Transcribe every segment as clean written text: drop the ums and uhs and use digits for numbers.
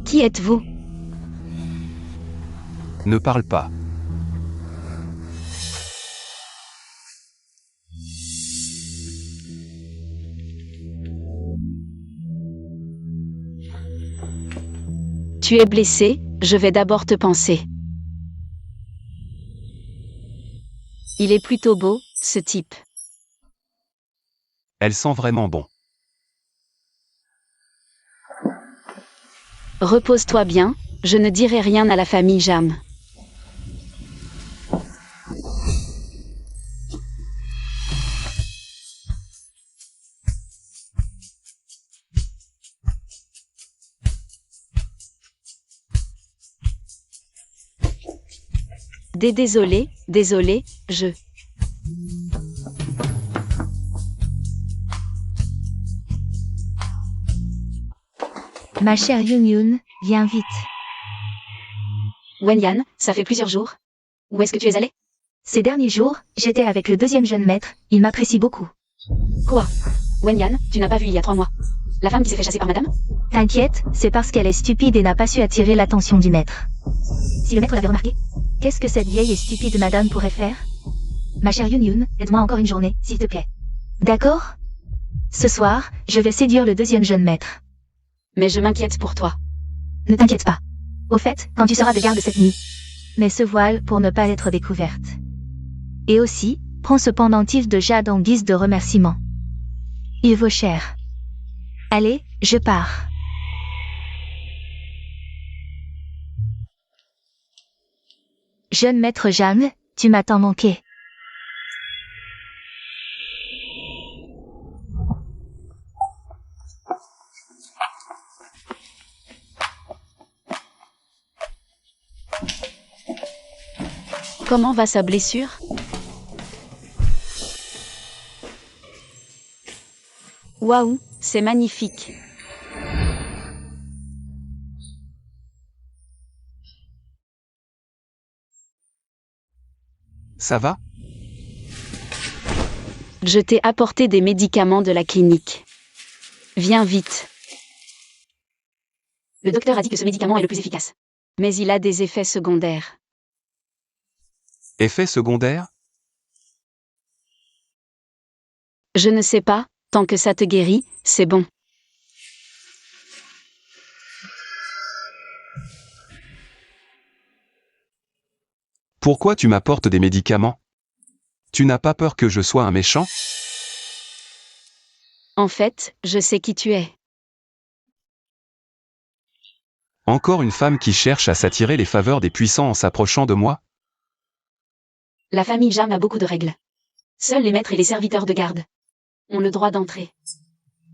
Qui êtes-vous? Ne parle pas. Tu es blessé, je vais d'abord te panser. Il est plutôt beau, ce type. Elle sent vraiment bon. Repose-toi bien, je ne dirai rien à la famille Jam. Désolé, je... Ma chère Yun, viens vite. Wenyan, ça fait plusieurs jours. Où est-ce que tu es allé? Ces derniers jours, j'étais avec le deuxième jeune maître, il m'apprécie beaucoup. Quoi? Wenyan, tu n'as pas vu il y a 3 mois. La femme qui s'est fait chasser par madame? T'inquiète, c'est parce qu'elle est stupide et n'a pas su attirer l'attention du maître. Si le maître l'avait remarqué, qu'est-ce que cette vieille et stupide madame pourrait faire? Ma chère Yun, aide-moi encore une journée, s'il te plaît. D'accord? Ce soir, je vais séduire le deuxième jeune maître. Mais je m'inquiète pour toi. Ne t'inquiète pas. Au fait, quand tu seras de garde cette nuit, mets ce voile pour ne pas être découverte. Et aussi, prends ce pendentif de jade en guise de remerciement. Il vaut cher. Allez, je pars. Jeune maître Jam, tu m'as tant manqué. Comment va sa blessure? Waouh, c'est magnifique. Ça va? Je t'ai apporté des médicaments de la clinique. Viens vite. Le docteur a dit que ce médicament est le plus efficace. Mais il a des effets secondaires. Effet secondaire? Je ne sais pas, tant que ça te guérit, c'est bon. Pourquoi tu m'apportes des médicaments? Tu n'as pas peur que je sois un méchant? En fait, je sais qui tu es. Encore une femme qui cherche à s'attirer les faveurs des puissants en s'approchant de moi? La famille Jam a beaucoup de règles. Seuls les maîtres et les serviteurs de garde ont le droit d'entrer.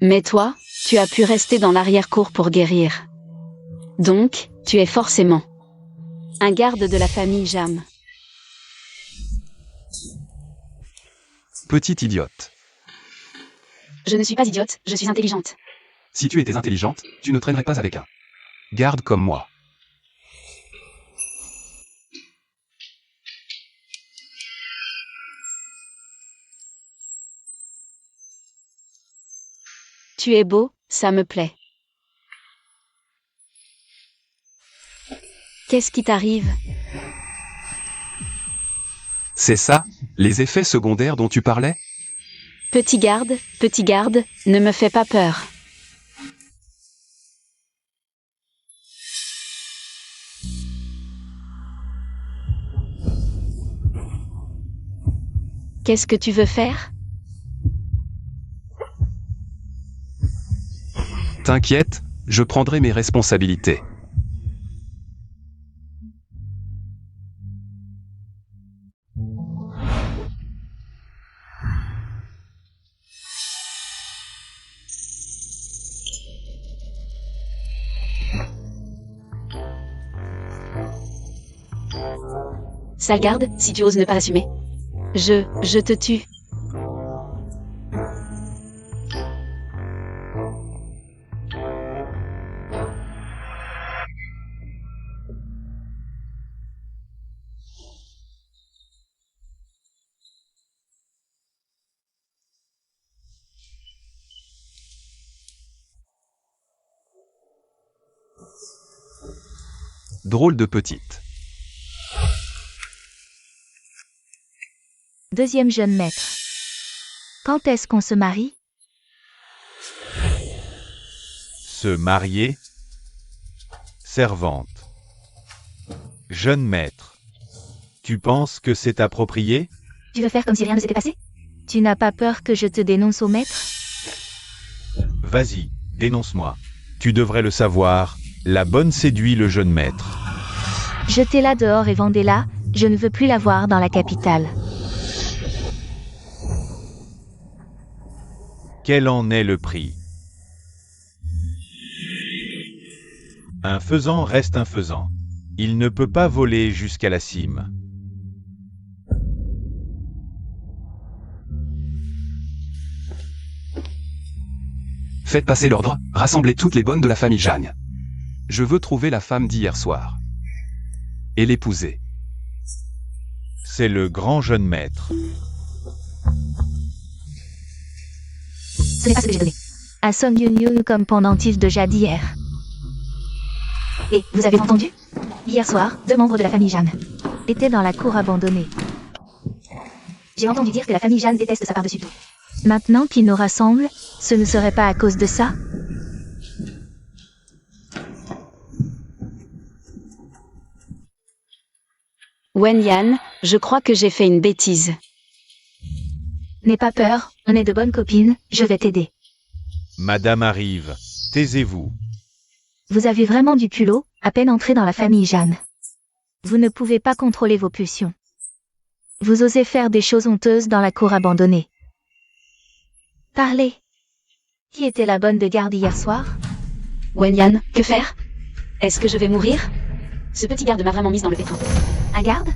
Mais toi, tu as pu rester dans l'arrière-cour pour guérir. Donc, tu es forcément un garde de la famille Jam. Petite idiote. Je ne suis pas idiote, je suis intelligente. Si tu étais intelligente, tu ne traînerais pas avec un garde comme moi. Tu es beau, ça me plaît. Qu'est-ce qui t'arrive? C'est ça, les effets secondaires dont tu parlais? Petit garde, ne me fais pas peur. Qu'est-ce que tu veux faire? T'inquiète, je prendrai mes responsabilités. Sale garde, si tu oses ne pas assumer. Je te tue. Drôle de petite. Deuxième jeune maître. Quand est-ce qu'on se marie? Se marier. Servante. Jeune maître. Tu penses que c'est approprié? Tu veux faire comme si rien ne s'était passé? Tu n'as pas peur que je te dénonce au maître? Vas-y, dénonce-moi. Tu devrais le savoir, la bonne séduit le jeune maître. Jetez-la dehors et vendez-la, je ne veux plus la voir dans la capitale. Quel en est le prix? Un faisan reste un faisan. Il ne peut pas voler jusqu'à la cime. Faites passer l'ordre, rassemblez toutes les bonnes de la famille Jeanne. Je veux trouver la femme d'hier soir. Et l'épouser. C'est le grand jeune maître. Ce n'est pas ce que j'ai donné. À Song Yun Yun comme pendentif de jade hier. Et, vous avez entendu? Hier soir, 2 membres de la famille Jeanne étaient dans la cour abandonnée. J'ai entendu dire que la famille Jeanne déteste ça par-dessus tout. Maintenant qu'ils nous rassemblent, ce ne serait pas à cause de ça? Wen Yan, je crois que j'ai fait une bêtise. N'aie pas peur, on est de bonnes copines, je vais t'aider. Madame arrive. Taisez-vous. Vous avez vraiment du culot, à peine entré dans la famille Jeanne. Vous ne pouvez pas contrôler vos pulsions. Vous osez faire des choses honteuses dans la cour abandonnée. Parlez. Qui était la bonne de garde hier soir? Wen Yan, que faire? Est-ce que je vais mourir? Ce petit garde m'a vraiment mise dans le pétrin. Un garde?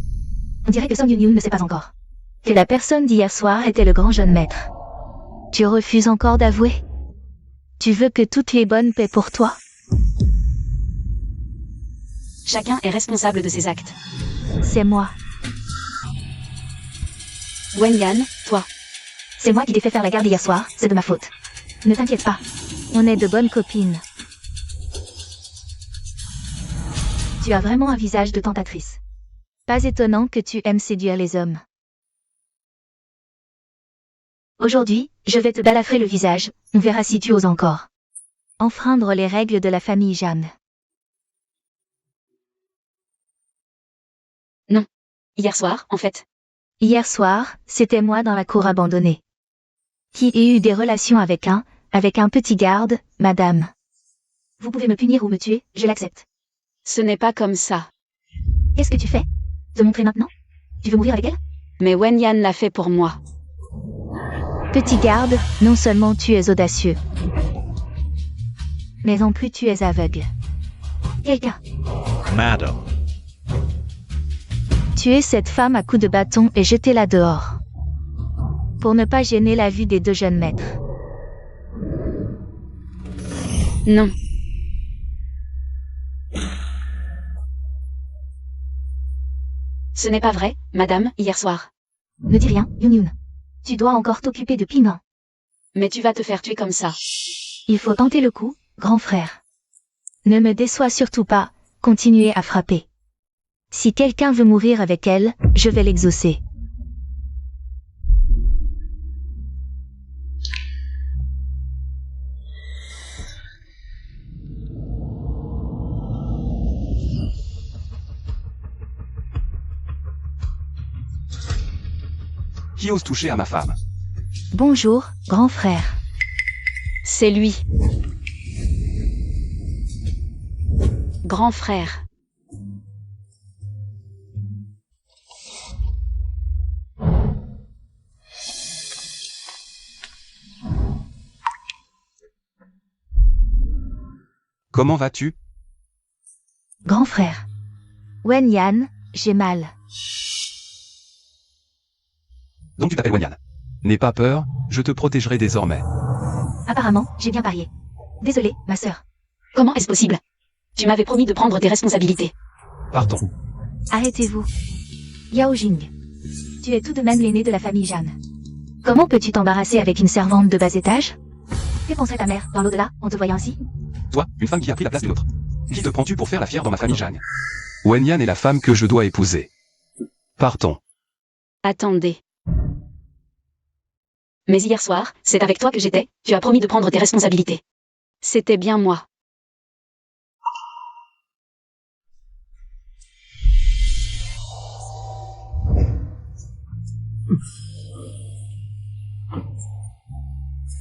On dirait que Song Yun Yun ne sait pas encore que la personne d'hier soir était le grand jeune maître. Tu refuses encore d'avouer? Tu veux que toutes les bonnes paient pour toi? Chacun est responsable de ses actes. C'est moi. Wen Yan, toi. C'est moi qui t'ai fait faire la garde hier soir, c'est de ma faute. Ne t'inquiète pas. On est de bonnes copines. Tu as vraiment un visage de tentatrice. Pas étonnant que tu aimes séduire les hommes. Aujourd'hui, je vais te balafrer le visage, on verra si tu oses encore enfreindre les règles de la famille Jeanne. Non. Hier soir, en fait. Hier soir, c'était moi dans la cour abandonnée. Qui ai eu des relations avec un petit garde, madame. Vous pouvez me punir ou me tuer, je l'accepte. Ce n'est pas comme ça. Qu'est-ce que tu fais? Te montrer maintenant? Tu veux mourir avec elle? Mais Wen Yan l'a fait pour moi. Petit garde, non seulement tu es audacieux, mais en plus tu es aveugle. Quelqu'un. Madame. Tuez cette femme à coups de bâton et jetez-la dehors. Pour ne pas gêner la vue des 2 jeunes maîtres. Non. Ce n'est pas vrai, madame, hier soir. Ne dis rien, Yun Yun. Tu dois encore t'occuper de piment. Mais tu vas te faire tuer comme ça. Il faut tenter le coup, grand frère. Ne me déçois surtout pas, continuez à frapper. Si quelqu'un veut mourir avec elle, je vais l'exaucer. Qui ose toucher à ma femme? Bonjour, grand frère. C'est lui. Grand frère. Comment vas-tu? Grand frère. Wen Yan, j'ai mal. Donc tu t'appelles Wen Yan. N'aie pas peur, je te protégerai désormais. Apparemment, j'ai bien parié. Désolée, ma sœur. Comment est-ce possible? Tu m'avais promis de prendre tes responsabilités. Partons. Arrêtez-vous. Yao Jing. Tu es tout de même l'aîné de la famille Jeanne. Comment peux-tu t'embarrasser avec une servante de bas étage? Que penserait ta mère, dans l'au-delà, en te voyant ainsi? Toi, une femme qui a pris la place d'une autre. Qui te prends-tu pour faire la fière dans ma famille Jeanne? Wenyan est la femme que je dois épouser. Partons. Attendez. Mais hier soir, c'est avec toi que j'étais, tu as promis de prendre tes responsabilités. C'était bien moi.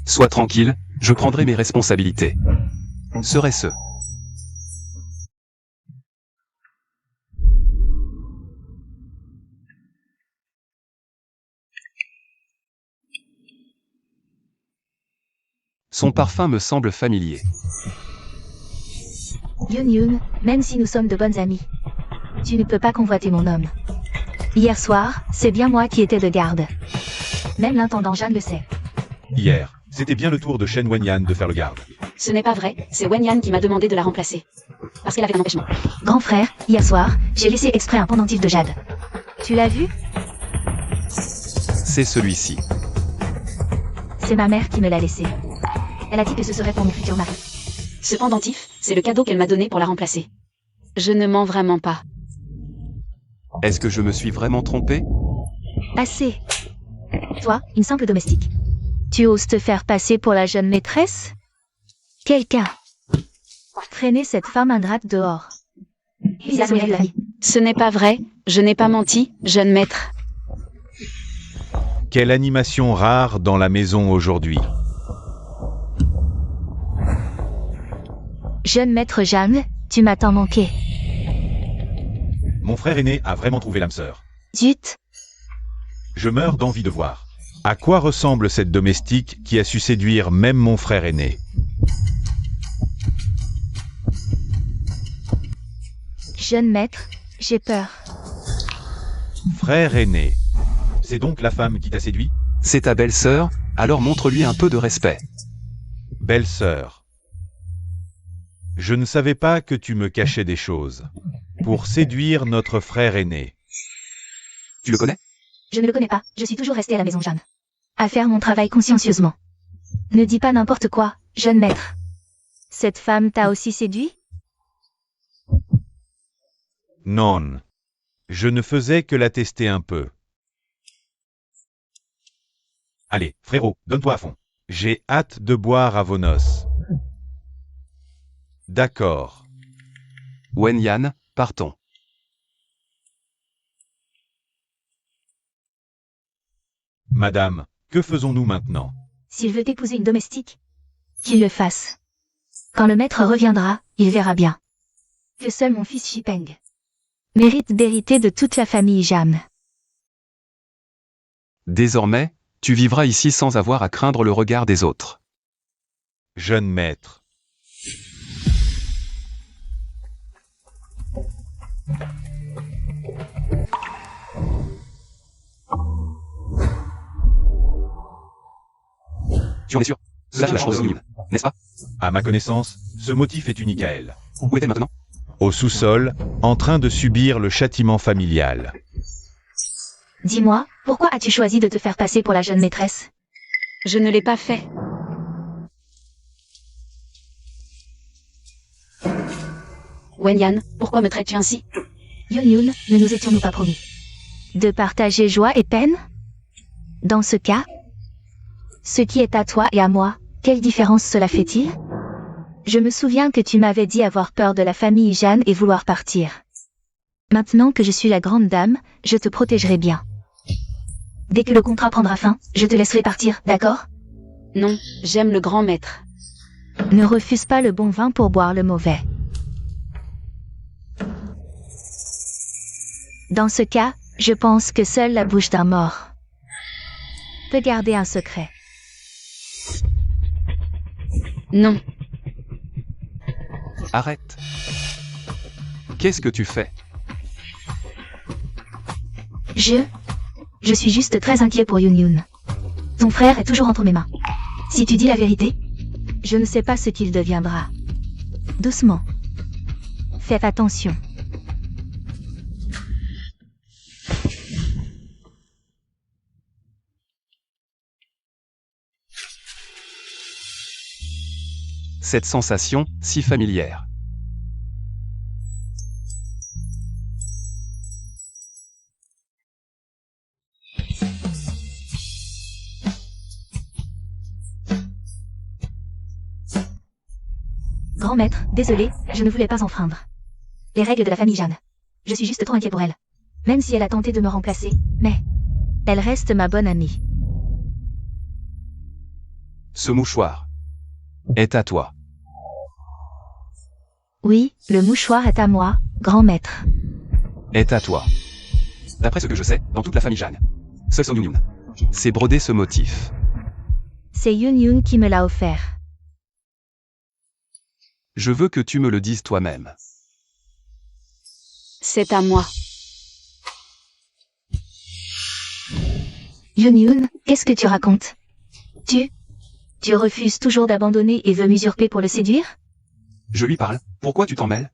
Sois tranquille, je prendrai mes responsabilités. Serait-ce. Son parfum me semble familier. Yoon, même si nous sommes de bonnes amies, tu ne peux pas convoiter mon homme. Hier soir, c'est bien moi qui étais de garde. Même l'intendant Jeanne le sait. Hier, c'était bien le tour de Shen Wenyan de faire le garde. Ce n'est pas vrai, c'est Wenyan qui m'a demandé de la remplacer. Parce qu'elle avait un empêchement. Grand frère, hier soir, j'ai laissé exprès un pendentif de jade. Tu l'as vu? C'est celui-ci. C'est ma mère qui me l'a laissé. Elle a dit que ce serait pour mon futur mari. Ce pendentif, c'est le cadeau qu'elle m'a donné pour la remplacer. Je ne mens vraiment pas. Est-ce que je me suis vraiment trompé? Assez. Toi, une simple domestique. Tu oses te faire passer pour la jeune maîtresse? Quelqu'un. Traîner cette femme ingrate dehors. Puis la de la vie. Ce n'est pas vrai, je n'ai pas menti, jeune maître. Quelle animation rare dans la maison aujourd'hui. Jeune maître Jeanne, tu m'as tant manqué. Mon frère aîné a vraiment trouvé l'âme sœur. Zut. Je meurs d'envie de voir. À quoi ressemble cette domestique qui a su séduire même mon frère aîné? Jeune maître, j'ai peur. Frère aîné. C'est donc la femme qui t'a séduit? C'est ta belle-sœur, alors montre-lui un peu de respect. Belle-sœur. Je ne savais pas que tu me cachais des choses. Pour séduire notre frère aîné. Tu le connais? Je ne le connais pas, je suis toujours restée à la maison Jeanne. À faire mon travail consciencieusement. Ne dis pas n'importe quoi, jeune maître. Cette femme t'a aussi séduit? Non. Je ne faisais que la tester un peu. Allez, frérot, donne-toi à fond. J'ai hâte de boire à vos noces. D'accord. Wenyan, partons. Madame, que faisons-nous maintenant? S'il veut épouser une domestique, qu'il le fasse. Quand le maître reviendra, il verra bien. Que seul mon fils Shipeng mérite d'hériter de toute la famille Jam. Désormais, tu vivras ici sans avoir à craindre le regard des autres. Jeune maître. Tu en es sûr? Cela fait la chose minime, n'est-ce pas? À ma connaissance, ce motif est unique à elle. Où est-elle maintenant? Au sous-sol, en train de subir le châtiment familial. Dis-moi, pourquoi as-tu choisi de te faire passer pour la jeune maîtresse? Je ne l'ai pas fait. Wenyan, pourquoi me traites-tu ainsi? Yoon, ne nous étions-nous pas promis de partager joie et peine? Dans ce cas, ce qui est à toi et à moi, quelle différence cela fait-il? Je me souviens que tu m'avais dit avoir peur de la famille Jeanne et vouloir partir. Maintenant que je suis la grande dame, je te protégerai bien. Dès que le contrat prendra fin, je te laisserai partir, d'accord? Non, j'aime le grand maître. Ne refuse pas le bon vin pour boire le mauvais. Dans ce cas, je pense que seule la bouche d'un mort peut garder un secret. Non. Arrête. Qu'est-ce que tu fais? Je suis juste très inquiet pour Yoon. Ton frère est toujours entre mes mains. Si tu dis la vérité, je ne sais pas ce qu'il deviendra. Doucement. Faites attention. Cette sensation, si familière. Grand maître, désolé, je ne voulais pas enfreindre les règles de la famille Jeanne. Je suis juste trop inquiet pour elle. Même si elle a tenté de me remplacer, mais elle reste ma bonne amie. Ce mouchoir est à toi. Oui, le mouchoir est à moi, grand maître. Est à toi. D'après ce que je sais, dans toute la famille Jeanne, seul Song Yun sait broder ce motif. C'est Yun Yun qui me l'a offert. Je veux que tu me le dises toi-même. C'est à moi. Yun Yun, qu'est-ce que tu racontes? Tu refuses toujours d'abandonner et veux m'usurper pour le séduire? Je lui parle, pourquoi tu t'en mêles?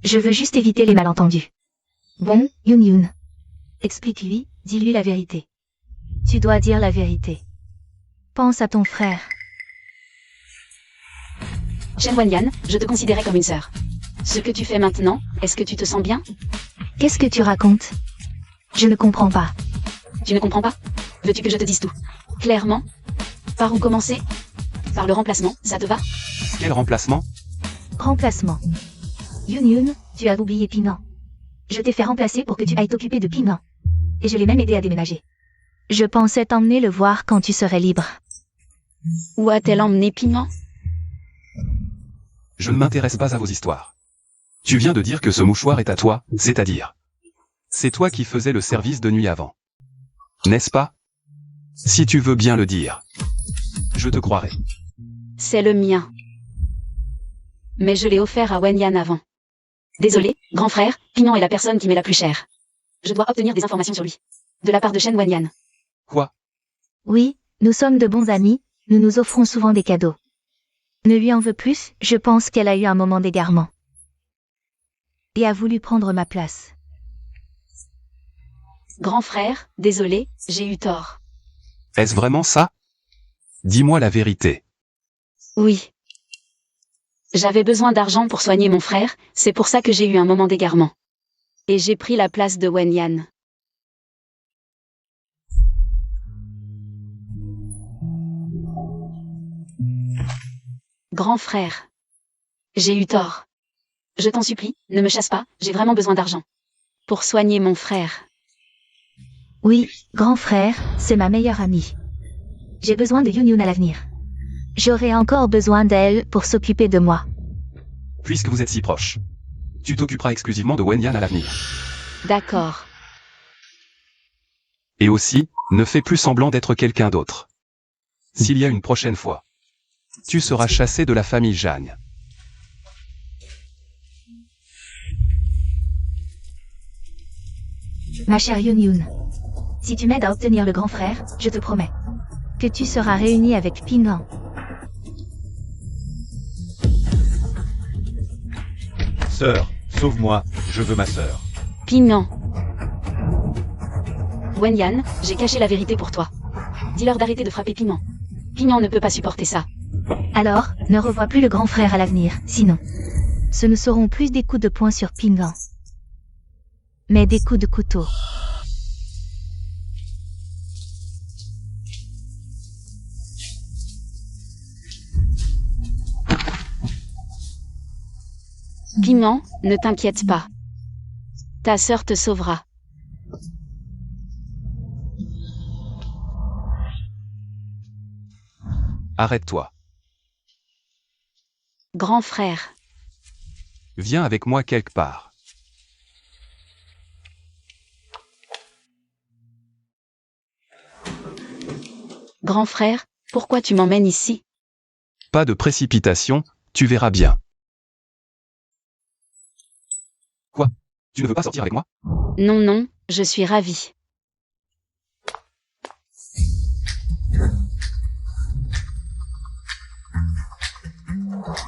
Je veux juste éviter les malentendus. Bon, Yun Yun. Explique-lui, dis-lui la vérité. Tu dois dire la vérité. Pense à ton frère. Shen Wanyan, je te considérais comme une sœur. Ce que tu fais maintenant, est-ce que tu te sens bien? Qu'est-ce que tu racontes? Je ne comprends pas. Tu ne comprends pas? Veux-tu que je te dise tout? Clairement? Par où commencer? Par le remplacement, ça te va? Quel remplacement? Remplacement. Yun Yun, tu as oublié Pinan. Je t'ai fait remplacer pour que tu ailles t'occuper de Pinan. Et je l'ai même aidé à déménager. Je pensais t'emmener le voir quand tu serais libre. Où a-t-elle emmené Pinan? Je ne m'intéresse pas à vos histoires. Tu viens de dire que ce mouchoir est à toi, c'est-à-dire. C'est toi qui faisais le service de nuit avant. N'est-ce pas? Si tu veux bien le dire. Je te croirai. C'est le mien. Mais je l'ai offert à Wenyan avant. Désolé, grand frère, Pinan est la personne qui m'est la plus chère. Je dois obtenir des informations sur lui. De la part de Shen Wenyan. Quoi? Oui, nous sommes de bons amis, nous nous offrons souvent des cadeaux. Ne lui en veux plus, je pense qu'elle a eu un moment d'égarement. Et a voulu prendre ma place. Grand frère, désolé, j'ai eu tort. Est-ce vraiment ça? Dis-moi la vérité. Oui. J'avais besoin d'argent pour soigner mon frère, c'est pour ça que j'ai eu un moment d'égarement. Et j'ai pris la place de Wenyan. Grand frère. J'ai eu tort. Je t'en supplie, ne me chasse pas, j'ai vraiment besoin d'argent. Pour soigner mon frère. Oui, grand frère, c'est ma meilleure amie. J'ai besoin de Yun Yun à l'avenir. J'aurai encore besoin d'elle pour s'occuper de moi. Puisque vous êtes si proches, tu t'occuperas exclusivement de Wenyan à l'avenir. D'accord. Et aussi, ne fais plus semblant d'être quelqu'un d'autre. S'il y a une prochaine fois, tu seras chassé de la famille Jeanne. Ma chère Yun Yun. Si tu m'aides à obtenir le grand frère, je te promets que tu seras réunie avec Pinan. Sœur, sauve-moi, je veux ma sœur. Pinan. Wenyan, j'ai caché la vérité pour toi. Dis-leur d'arrêter de frapper Pinan. Pinan ne peut pas supporter ça. Alors, ne revois plus le grand frère à l'avenir, sinon. Ce ne seront plus des coups de poing sur Pinan, mais des coups de couteau. Pinan, ne t'inquiète pas. Ta sœur te sauvera. Arrête-toi. Grand frère. Viens avec moi quelque part. Grand frère, pourquoi tu m'emmènes ici? Pas de précipitation, tu verras bien. Quoi? Tu ne veux pas sortir avec moi? Non, non, je suis ravie.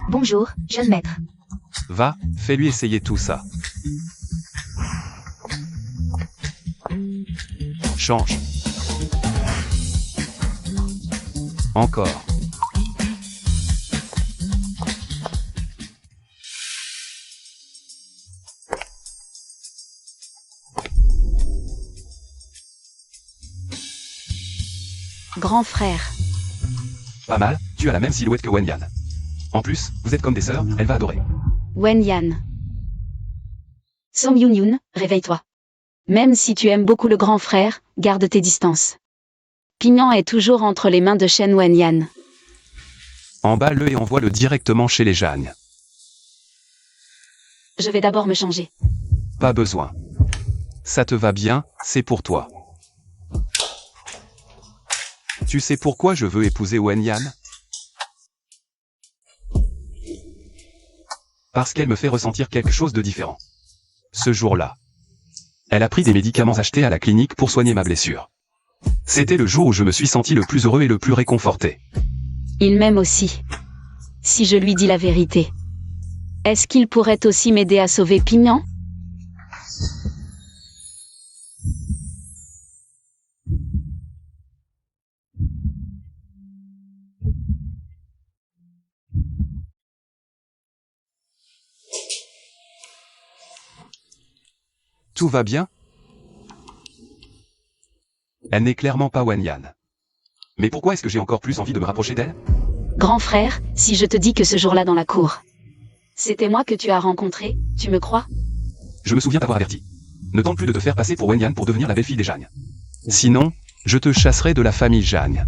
Bonjour, jeune maître. Va, fais-lui essayer tout ça. Change. Encore. Grand frère. Pas mal, tu as la même silhouette que Wenyan. En plus, vous êtes comme des sœurs, elle va adorer. Wenyan. Song Yun, réveille-toi. Même si tu aimes beaucoup le grand frère, garde tes distances. Pignon est toujours entre les mains de Shen Wenyan. Emballe-le et envoie-le directement chez les Jagnes. Je vais d'abord me changer. Pas besoin. Ça te va bien, c'est pour toi. Tu sais pourquoi je veux épouser Wenyan? Parce qu'elle me fait ressentir quelque chose de différent. Ce jour-là, elle a pris des médicaments achetés à la clinique pour soigner ma blessure. C'était le jour où je me suis senti le plus heureux et le plus réconforté. Il m'aime aussi. Si je lui dis la vérité. Est-ce qu'il pourrait aussi m'aider à sauver Pignon? Tout va bien? Elle n'est clairement pas Wenyan. Mais pourquoi est-ce que j'ai encore plus envie de me rapprocher d'elle? Grand frère, si je te dis que ce jour-là dans la cour, c'était moi que tu as rencontré, tu me crois? Je me souviens t'avoir averti. Ne tente plus de te faire passer pour Wenyan pour devenir la belle-fille des Jagnes. Sinon, je te chasserai de la famille Jagne.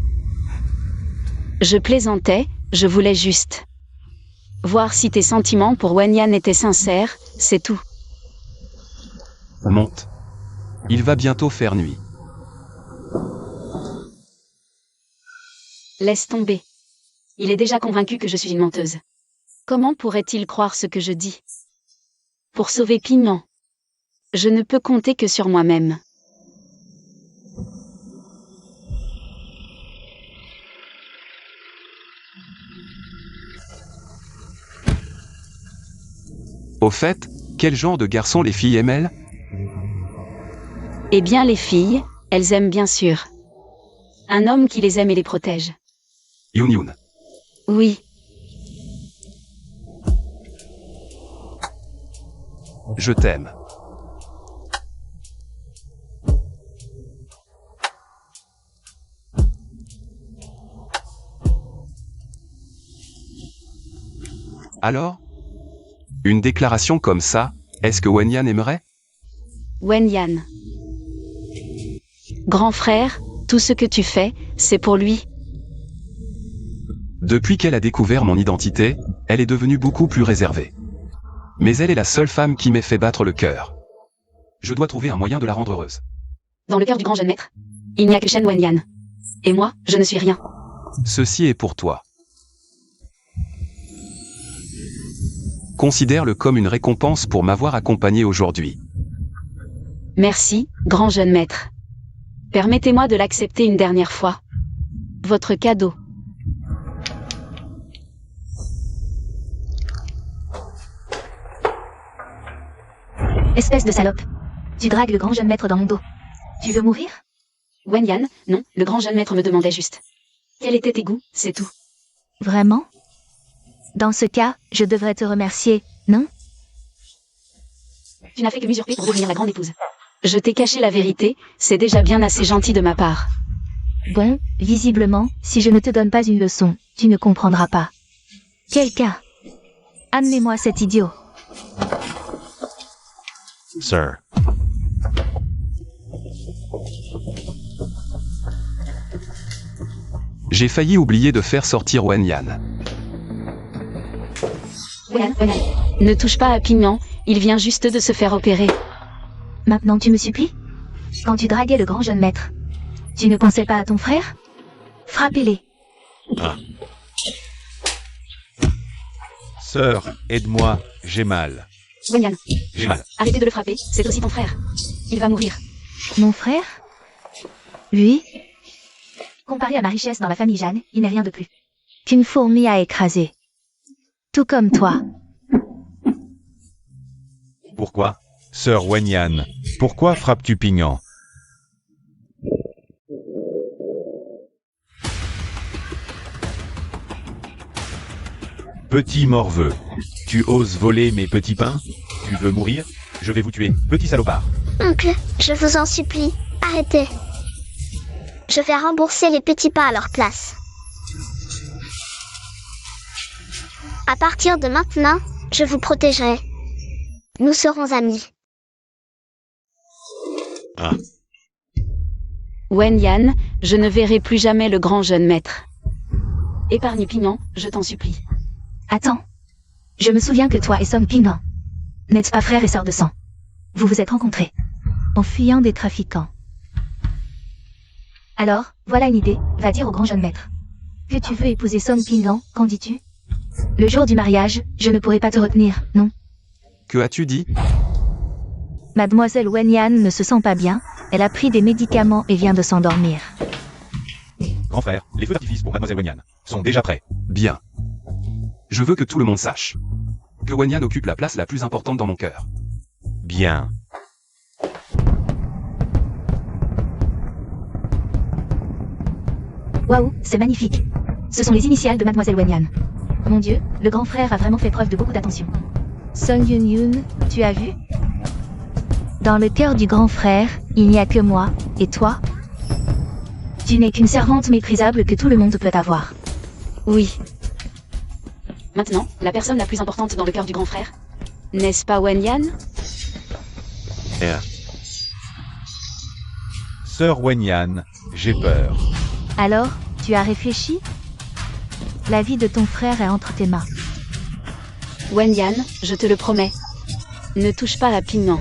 Je plaisantais, je voulais juste voir si tes sentiments pour Wenyan étaient sincères, c'est tout. Monte. Il va bientôt faire nuit. Laisse tomber. Il est déjà convaincu que je suis une menteuse. Comment pourrait-il croire ce que je dis? Pour sauver Pignon, je ne peux compter que sur moi-même. Au fait, quel genre de garçon les filles aiment-elles? Eh bien les filles, elles aiment bien sûr. Un homme qui les aime et les protège. Yun. Oui, Je t'aime. Alors? Une déclaration comme ça, est-ce que Wenyan aimerait? Wenyan. Grand frère, tout ce que tu fais, c'est pour lui. Depuis qu'elle a découvert mon identité, elle est devenue beaucoup plus réservée. Mais elle est la seule femme qui m'ait fait battre le cœur. Je dois trouver un moyen de la rendre heureuse. Dans le cœur du grand jeune maître, il n'y a que Shen Wenyan. Et moi, je ne suis rien. Ceci est pour toi. Considère-le comme une récompense pour m'avoir accompagné aujourd'hui. Merci, grand jeune maître. Permettez-moi de l'accepter une dernière fois. Votre cadeau. Espèce de salope. Tu dragues le grand jeune maître dans mon dos. Tu veux mourir? Wenyan, non, le grand jeune maître me demandait juste. Quels étaient tes goûts, c'est tout. Vraiment? Dans ce cas, je devrais te remercier, non? Tu n'as fait que m'usurper pour devenir la grande épouse. Je t'ai caché la vérité, c'est déjà bien assez gentil de ma part. Bon, visiblement, si je ne te donne pas une leçon, tu ne comprendras pas. Quel cas? Amenez-moi cet idiot. Sir. J'ai failli oublier de faire sortir Wenyan. Wenyan, ne touche pas à Pignon, il vient juste de se faire opérer. Maintenant tu me supplies? Quand tu draguais le grand jeune maître, tu ne pensais pas à ton frère? Frappez-les. Ah. Sœur, aide-moi, j'ai mal. Wenyan, J'ai mal. arrêtez de le frapper, c'est aussi ton frère. Il va mourir. Mon frère? Lui? Comparé à ma richesse dans la famille Jeanne, il n'est rien de plus qu'une fourmi à écraser. Tout comme toi. Pourquoi? Sœur Wenyan, pourquoi frappes-tu Pignon? Petit morveux, tu oses voler mes petits pains? Tu veux mourir? Je vais vous tuer, petit salopard. Oncle, je vous en supplie, arrêtez. Je vais rembourser les petits pains à leur place. À partir de maintenant, je vous protégerai. Nous serons amis. Wen Yan, je ne verrai plus jamais le grand jeune maître. Épargne Pignon, je t'en supplie. Attends. Je me souviens que toi et Song Pingnan n'êtes pas frères et sœurs de sang. Vous vous êtes rencontrés en fuyant des trafiquants. Alors, voilà une idée, va dire au grand jeune maître que tu veux épouser Song Pingnan, qu'en dis-tu? Le jour du mariage, je ne pourrai pas te retenir, non? Que as-tu dit? Mademoiselle Wen Yan ne se sent pas bien, elle a pris des médicaments et vient de s'endormir. Grand frère, les feux d'artifice pour Mademoiselle Wenyan sont déjà prêts. Bien. Je veux que tout le monde sache que Wen Yan occupe la place la plus importante dans mon cœur. Bien. Waouh, c'est magnifique. Ce sont les initiales de Mademoiselle Wen Yan. Mon Dieu, le grand frère a vraiment fait preuve de beaucoup d'attention. Song Yun Yun, tu as vu? Dans le cœur du grand frère, il n'y a que moi, et toi? Tu n'es qu'une servante méprisable que tout le monde peut avoir. Oui. Maintenant, la personne la plus importante dans le cœur du grand frère. N'est-ce pas Wen Yan? Sœur Wenyan, j'ai peur. Alors, tu as réfléchi? La vie de ton frère est entre tes mains. Wen Yan, je te le promets. Ne touche pas à Pignon.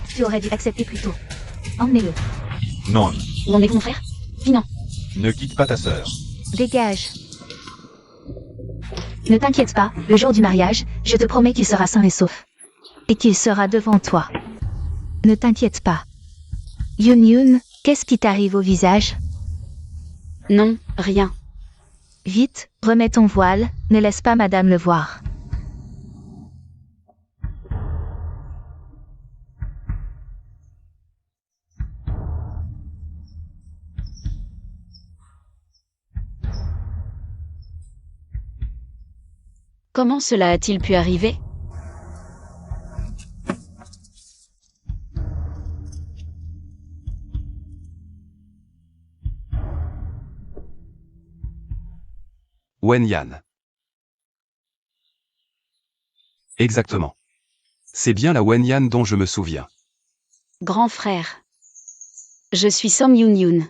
Tu aurais dû accepter plus tôt. Emmenez-le. Non, Où en est mon frère? Pignon. ne quitte pas ta sœur. Dégage. Ne t'inquiète pas, le jour du mariage, je te promets qu'il sera sain et sauf. Et qu'il sera devant toi. Ne t'inquiète pas. Yun Yun, qu'est-ce qui t'arrive au visage? Non, rien. Vite, remets ton voile, ne laisse pas madame le voir. Comment cela a-t-il pu arriver? Wen Yan. Exactement. C'est bien la Wen Yan dont je me souviens. Grand frère. Je suis Song Yun Yun.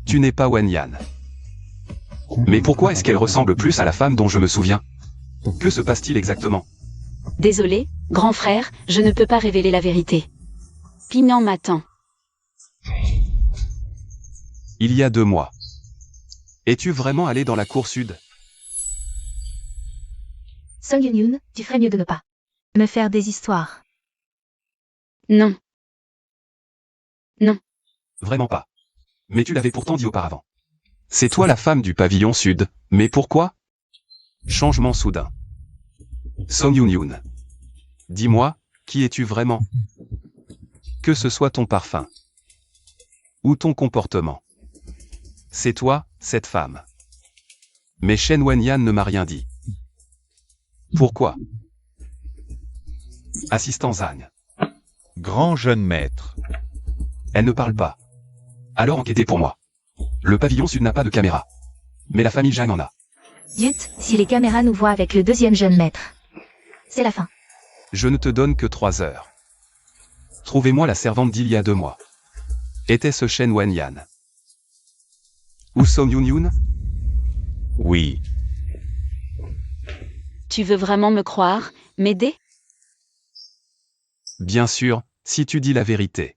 Tu n'es pas Wen Yan. Mais pourquoi est-ce qu'elle ressemble plus à la femme dont je me souviens? Que se passe-t-il exactement? Désolé, grand frère, je ne peux pas révéler la vérité. Pignon m'attend. Il y a 2 mois. Es-tu vraiment allé dans la cour sud? Song Yun Yun, tu ferais mieux de ne pas me faire des histoires. Non. Vraiment pas. Mais tu l'avais pourtant dit auparavant. C'est toi la femme du pavillon sud, mais pourquoi? Changement soudain. Song Yun Yun. Dis-moi, qui es-tu vraiment? Que ce soit ton parfum. Ou ton comportement. C'est toi, cette femme. Mais Shen Wenyan ne m'a rien dit. Pourquoi? Assistant Zhang. Grand jeune maître. Elle ne parle pas. Alors enquêtez pour moi. Le pavillon sud n'a pas de caméra. Mais la famille Zhang en a. Zut, si les caméras nous voient avec le deuxième jeune maître. C'est la fin. Je ne te donne que 3 heures. Trouvez-moi la servante d'il y a 2 mois. Était-ce Shen Wenyan? Ou Song Yun Yun? Oui. Tu veux vraiment me croire, m'aider? Bien sûr, si tu dis la vérité.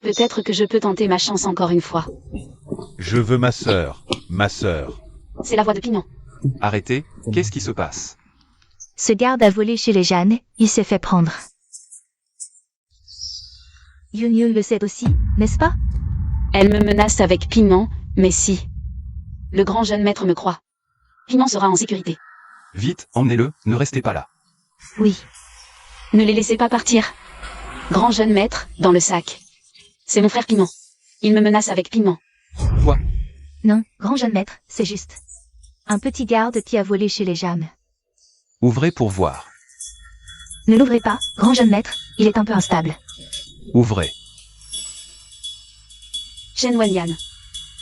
Peut-être que je peux tenter ma chance encore une fois. Je veux ma sœur. Ma sœur. C'est la voix de Pignon. Arrêtez, qu'est-ce qui se passe? Ce garde a volé chez les Jeanne, il s'est fait prendre. Yun Yun le sait aussi, n'est-ce pas? Elle me menace avec Pignon, mais si. Le grand jeune maître me croit. Pignon sera en sécurité. Vite, emmenez-le, ne restez pas là. Oui. Ne les laissez pas partir. Grand jeune maître, dans le sac. C'est mon frère Pignon. Il me menace avec Pignon. Quoi? Non, grand jeune maître, c'est juste. Un petit garde qui a volé chez les Jeanne. Ouvrez pour voir. Ne l'ouvrez pas, grand jeune maître, il est un peu instable. Ouvrez. Shen Wanyan.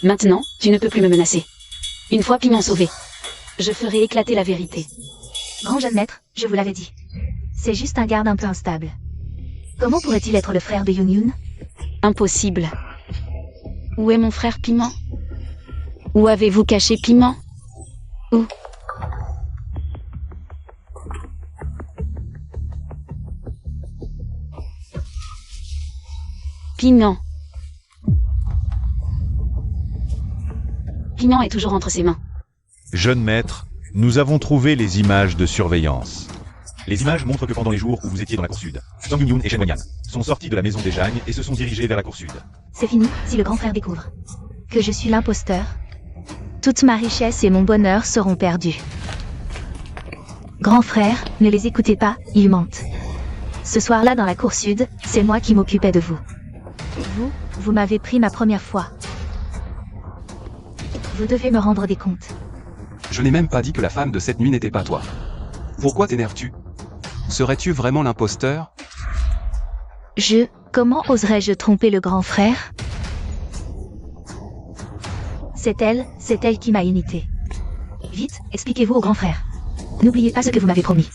Maintenant, tu ne peux plus me menacer. Une fois Pignon sauvé, je ferai éclater la vérité. Grand jeune maître, je vous l'avais dit. C'est juste un garde un peu instable. Comment pourrait-il être le frère de Yoon Yoon? Impossible. Où est mon frère Piment? Où avez-vous caché Piment? Où? Piment. Piment est toujours entre ses mains. Jeune maître, nous avons trouvé les images de surveillance. Les images montrent que pendant les jours où vous étiez dans la cour sud, Song Yoon et Shen Wanyan sont sortis de la maison des Jagnes et se sont dirigés vers la cour sud. C'est fini, si le grand frère découvre que je suis l'imposteur. Toute ma richesse et mon bonheur seront perdus. Grand frère, ne les écoutez pas, ils mentent. Ce soir-là dans la cour sud, c'est moi qui m'occupais de vous. Vous m'avez pris ma première fois. Vous devez me rendre des comptes. Je n'ai même pas dit que la femme de cette nuit n'était pas toi. Pourquoi t'énerves-tu? Serais-tu vraiment l'imposteur? Comment oserais-je tromper le grand frère? C'est elle qui m'a imité. Vite, expliquez-vous au grand frère. N'oubliez pas ce que vous m'avez promis.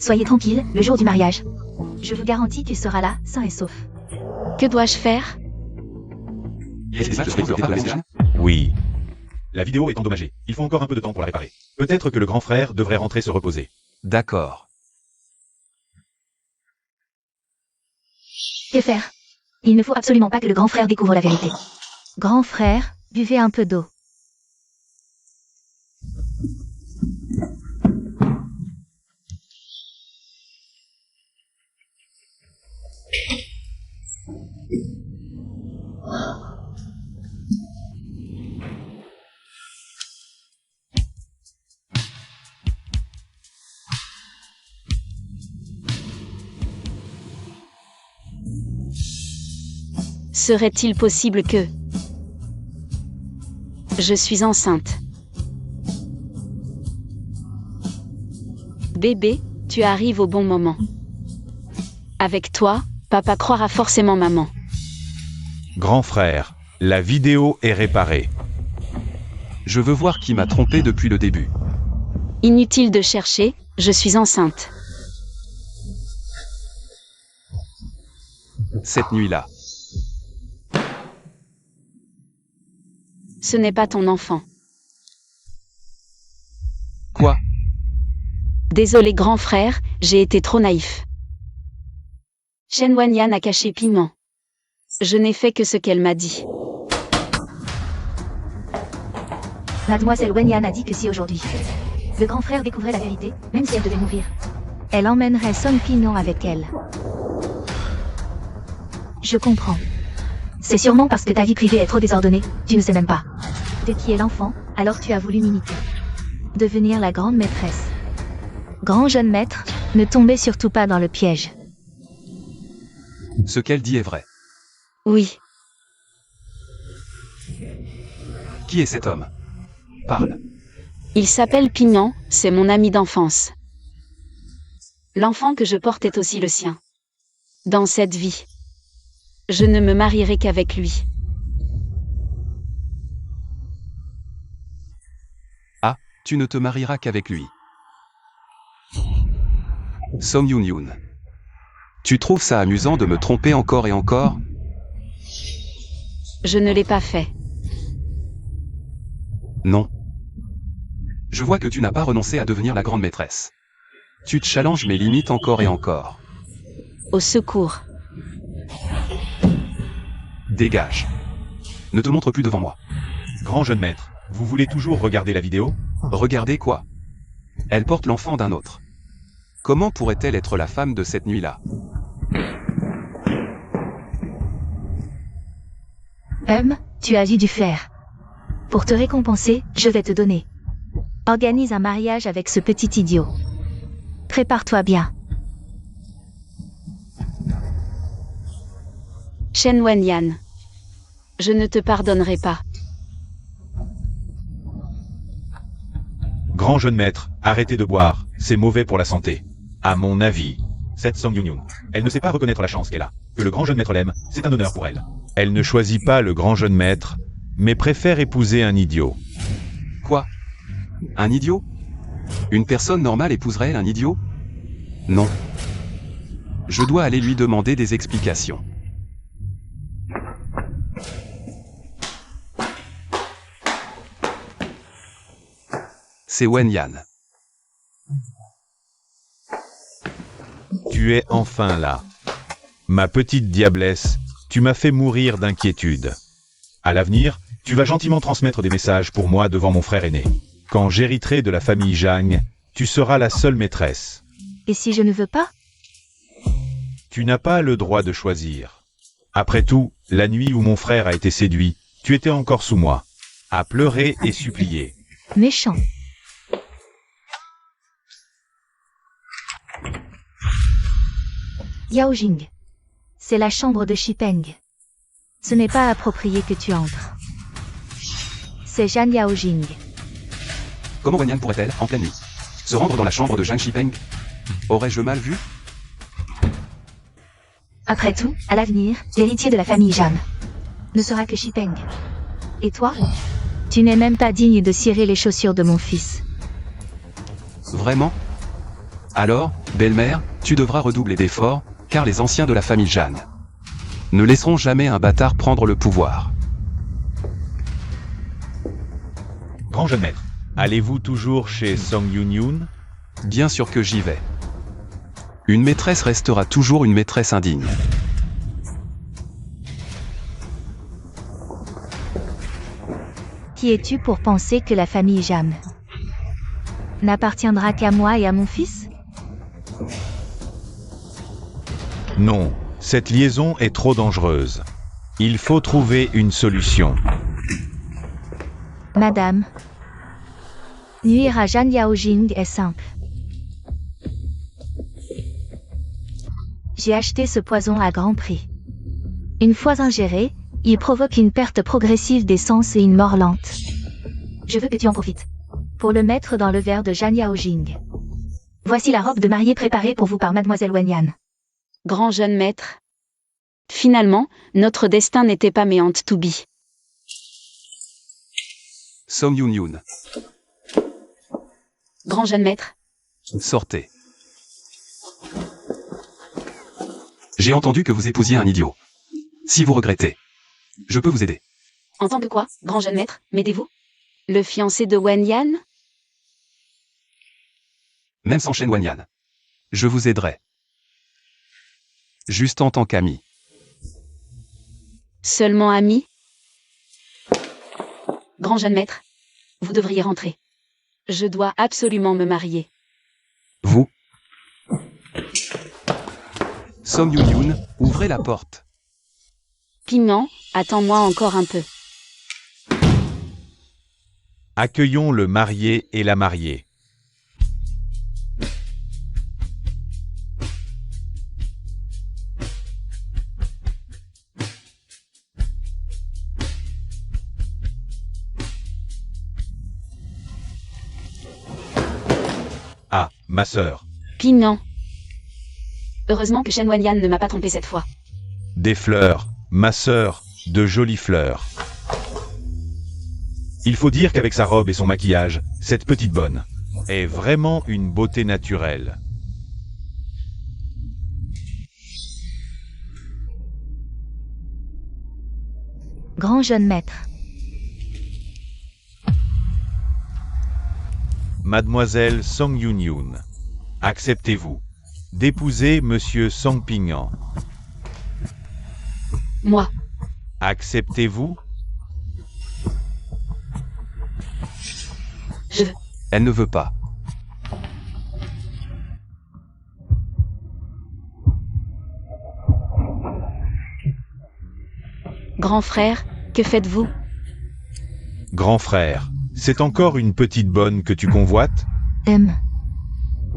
Soyez tranquille, le jour du mariage. Je vous garantis tu seras là, sain et sauf. Que dois-je faire? Oui. La vidéo est endommagée. Il faut encore un peu de temps pour la réparer. Peut-être que le grand frère devrait rentrer se reposer. D'accord. Que faire? Il ne faut absolument pas que le grand frère découvre la vérité. Grand frère, buvez un peu d'eau. Serait-il possible que... Je suis enceinte. Bébé, tu arrives au bon moment. Avec toi, papa croira forcément maman. Grand frère, la vidéo est réparée. Je veux voir qui m'a trompé depuis le début. Inutile de chercher, je suis enceinte. Cette nuit-là. Ce n'est pas ton enfant. Quoi? Désolé grand frère, j'ai été trop naïf. Shen Wanyan a caché Piment. Je n'ai fait que ce qu'elle m'a dit. Mademoiselle Wenyan a dit que si aujourd'hui, le grand frère découvrait la vérité, même si elle devait mourir, elle emmènerait Song Pignon avec elle. Je comprends. C'est sûrement parce que ta vie privée est trop désordonnée, tu ne sais même pas de qui est l'enfant, alors tu as voulu m'imiter. Devenir la grande maîtresse. Grand jeune maître, ne tombez surtout pas dans le piège. Ce qu'elle dit est vrai. Oui. Qui est cet homme? Parle. Il s'appelle Pignon, c'est mon ami d'enfance. L'enfant que je porte est aussi le sien. Dans cette vie, je ne me marierai qu'avec lui. Ah, tu ne te marieras qu'avec lui. Song Yoon Yoon. Tu trouves ça amusant de me tromper encore et encore? Je ne l'ai pas fait. Non. Je vois que tu n'as pas renoncé à devenir la grande maîtresse. Tu te challenges mes limites encore et encore. Au secours. Dégage. Ne te montre plus devant moi. Grand jeune maître, vous voulez toujours regarder la vidéo? Regardez quoi? Elle porte l'enfant d'un autre. Comment pourrait-elle être la femme de cette nuit-là? Tu as dû faire. Pour te récompenser, je vais te donner. Organise un mariage avec ce petit idiot. Prépare-toi bien. Shen Wanyan. Je ne te pardonnerai pas. Grand jeune maître, arrêtez de boire, c'est mauvais pour la santé. À mon avis, Cette Song Yun-Yun. Elle ne sait pas reconnaître la chance qu'elle a. Que le grand jeune maître l'aime, c'est un honneur pour elle. Elle ne choisit pas le grand jeune maître, mais préfère épouser un idiot. Quoi? Un idiot? Une personne normale épouserait un idiot? Non. Je dois aller lui demander des explications. C'est Wen Yan. Tu es enfin là. Ma petite diablesse, tu m'as fait mourir d'inquiétude. À l'avenir, tu vas gentiment transmettre des messages pour moi devant mon frère aîné. Quand j'hériterai de la famille Zhang, tu seras la seule maîtresse. Et si je ne veux pas? Tu n'as pas le droit de choisir. Après tout, la nuit où mon frère a été séduit, tu étais encore sous moi, à pleurer et supplier. Méchant. Yao Jing. C'est la chambre de Shipeng. Ce n'est pas approprié que tu entres. C'est Zhan Yao Jing. Comment Wen Yan pourrait-elle, en pleine nuit, se rendre dans la chambre de Zhang Shipeng? Aurais-je mal vu? Après tout, à l'avenir, l'héritier de la famille Zhan ne sera que Shipeng. Et toi? Tu n'es même pas digne de cirer les chaussures de mon fils. Vraiment? Alors, belle-mère, tu devras redoubler d'efforts, car les anciens de la famille Zhan ne laisseront jamais un bâtard prendre le pouvoir. Grand jeune maître, allez-vous toujours chez Song Yun-Yun? Bien sûr que j'y vais. Une maîtresse restera toujours une maîtresse indigne. Qui es-tu pour penser que la famille Zhan n'appartiendra qu'à moi et à mon fils? Non, cette liaison est trop dangereuse. Il faut trouver une solution. Madame, nuire à Zhan Yao Jing est simple. J'ai acheté ce poison à grand prix. Une fois ingéré, il provoque une perte progressive des sens et une mort lente. Je veux que tu en profites. Pour le mettre dans le verre de Zhan Yao Jing. Voici la robe de mariée préparée pour vous par Mademoiselle Wen Yan. Grand jeune maître. Finalement, notre destin n'était pas meant to be. Song Yun-Yun, Grand jeune maître. sortez. J'ai entendu que vous épousiez un idiot. Si vous regrettez, je peux vous aider. En tant que quoi, grand jeune maître, m'aidez-vous? Le fiancé de Wen Yan? Même sans Shen Wen Yan, je vous aiderai. Juste en tant qu'ami. Seulement ami? Grand jeune maître, vous devriez rentrer. Je dois absolument me marier. Vous? Song Yun-Yun, ouvrez la porte. Piment, attends-moi encore un peu. Accueillons le marié et la mariée. Ah, ma sœur. Piment. Heureusement que Shen Wen Yan ne m'a pas trompé cette fois. Des fleurs, ma sœur, de jolies fleurs. Il faut dire qu'avec sa robe et son maquillage, cette petite bonne est vraiment une beauté naturelle. Grand jeune maître. Mademoiselle Song Yun-Yun, acceptez-vous d'épouser Monsieur Song Ping-An? Moi. Acceptez-vous? Je veux. Elle ne veut pas. Grand frère, que faites-vous? Grand frère, c'est encore une petite bonne que tu convoites?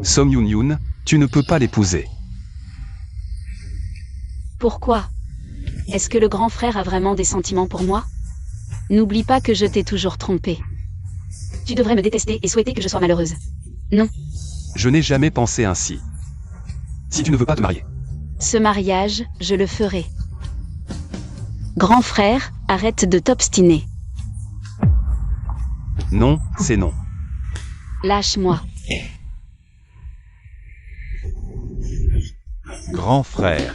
Song Yun-Yun, tu ne peux pas l'épouser. Pourquoi? Est-ce que le grand frère a vraiment des sentiments pour moi? N'oublie pas que je t'ai toujours trompé. Tu devrais me détester et souhaiter que je sois malheureuse. Non. Je n'ai jamais pensé ainsi. Si tu ne veux pas te marier. Ce mariage, je le ferai. Grand frère, arrête de t'obstiner. Non, c'est non. Lâche-moi. Grand frère.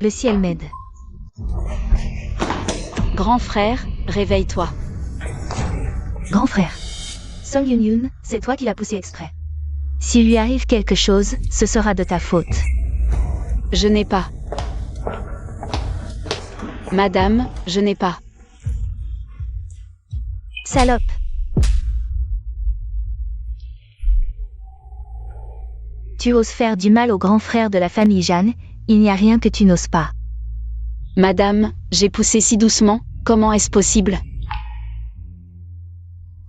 Le ciel m'aide. Grand frère, réveille-toi. Grand frère. Song Yun-Yun, c'est toi qui l'as poussé exprès. S'il lui arrive quelque chose, ce sera de ta faute. Je n'ai pas. Madame, je n'ai pas. Salope. Tu oses faire du mal au grand frère de la famille Jeanne, il n'y a rien que tu n'oses pas. Madame, j'ai poussé si doucement, comment est-ce possible?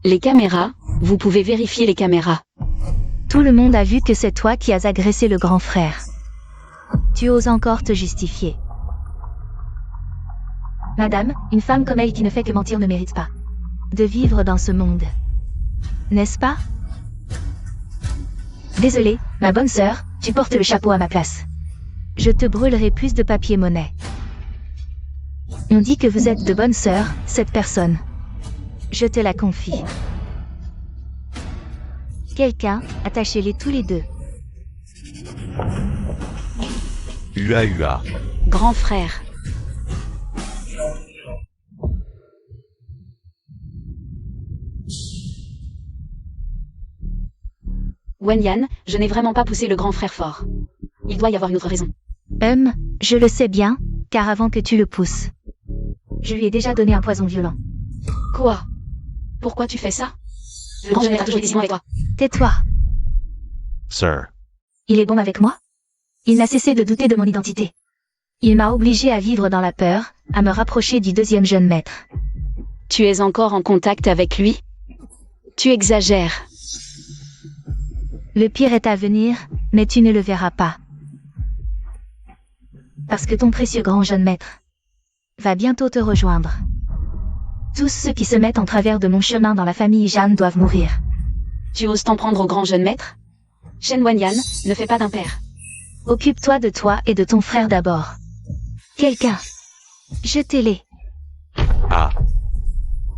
Les caméras, vous pouvez vérifier les caméras. Tout le monde a vu que c'est toi qui as agressé le grand frère. Tu oses encore te justifier. Madame, une femme comme elle qui ne fait que mentir ne mérite pas de vivre dans ce monde. N'est-ce pas? Désolée, ma bonne sœur, tu portes le chapeau à ma place. Je te brûlerai plus de papier-monnaie. On dit que vous êtes de bonnes sœurs, cette personne. Je te la confie. Quelqu'un, attachez-les tous les deux. Ua. Grand frère. Wenyan, je n'ai vraiment pas poussé le grand frère fort. Il doit y avoir une autre raison. Je le sais bien, car avant que tu le pousses, je lui ai déjà donné un poison violent. Quoi? Pourquoi tu fais ça? Le grand général a toujours été si bon avec toi. Tais-toi. Sir. Il est bon avec moi? Il n'a cessé de douter de mon identité. Il m'a obligé à vivre dans la peur, à me rapprocher du deuxième jeune maître. Tu es encore en contact avec lui? Tu exagères. Le pire est à venir, mais tu ne le verras pas. Parce que ton précieux grand jeune maître va bientôt te rejoindre. Tous ceux qui se mettent en travers de mon chemin dans la famille Jeanne doivent mourir. Tu oses t'en prendre au grand jeune maître? Shen Wenyan, ne fais pas d'impair. Occupe-toi de toi et de ton frère d'abord. Quelqu'un, jetez-les. Ah.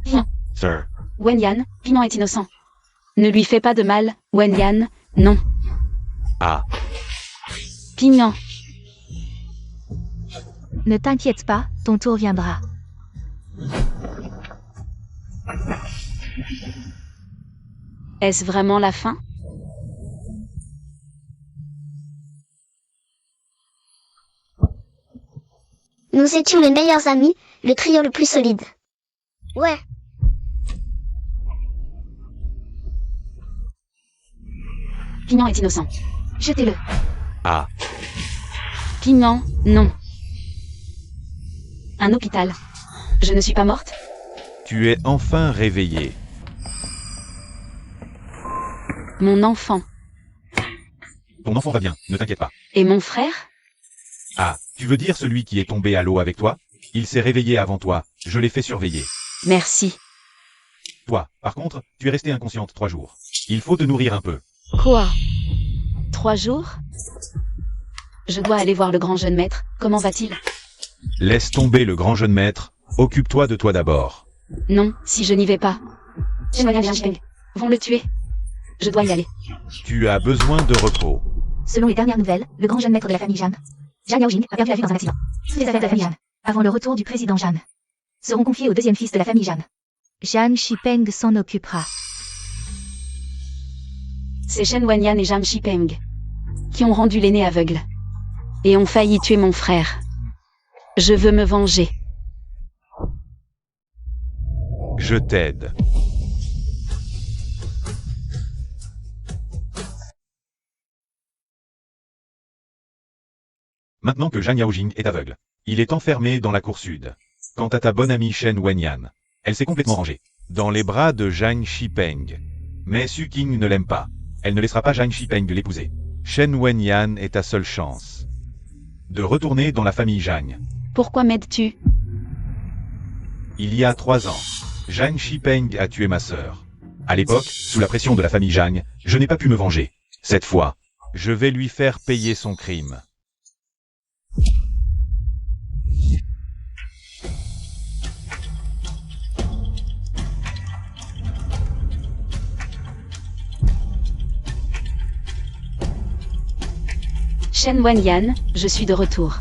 Viens. Sir. Wenyan, Piment est innocent. Ne lui fais pas de mal, Wenyan, non. Ah. Piment. Ne t'inquiète pas, ton tour viendra. Est-ce vraiment la fin? Nous étions les meilleurs amis, le trio le plus solide. Ouais. Piment est innocent. Jetez-le. Ah. Piment, non. Un hôpital. Je ne suis pas morte? Tu es enfin réveillé. Mon enfant. Ton enfant va bien, ne t'inquiète pas. Et mon frère? Ah, tu veux dire celui qui est tombé à l'eau avec toi? Il s'est réveillé avant toi, je l'ai fait surveiller. Merci. Toi, par contre, tu es restée inconsciente 3 jours. Il faut te nourrir un peu. Quoi? 3 jours? Je dois aller voir le grand jeune maître, comment va-t-il? Laisse tomber le grand jeune maître, occupe-toi de toi d'abord. Non, si je n'y vais pas. Shen Wenyan et Jiang Shipeng vont le tuer. Je dois y aller. Tu as besoin de repos. Selon les dernières nouvelles, le grand jeune maître de la famille Jeanne, Zhang Yaojing, a perdu la vue dans un accident. Toutes les affaires de la famille Jeanne, avant le retour du président Jeanne, seront confiées au deuxième fils de la famille Jeanne. Jiang Shipeng s'en occupera. C'est Shen Wenyan et Jiang Shipeng qui ont rendu l'aîné aveugle et ont failli tuer mon frère. Je veux me venger. Je t'aide. Maintenant que Zhang Yaojing est aveugle, il est enfermé dans la cour sud. Quant à ta bonne amie Shen Wenyan, elle s'est complètement rangée dans les bras de Jiang Shipeng. Mais Su Qing ne l'aime pas. Elle ne laissera pas Jiang Shipeng l'épouser. Shen Wenyan est ta seule chance de retourner dans la famille Zhang. Pourquoi m'aides-tu? Il y a 3 ans, Jiang Shipeng a tué ma sœur. À l'époque, sous la pression de la famille Zhang, je n'ai pas pu me venger. Cette fois, je vais lui faire payer son crime. Shen Wanyan, je suis de retour.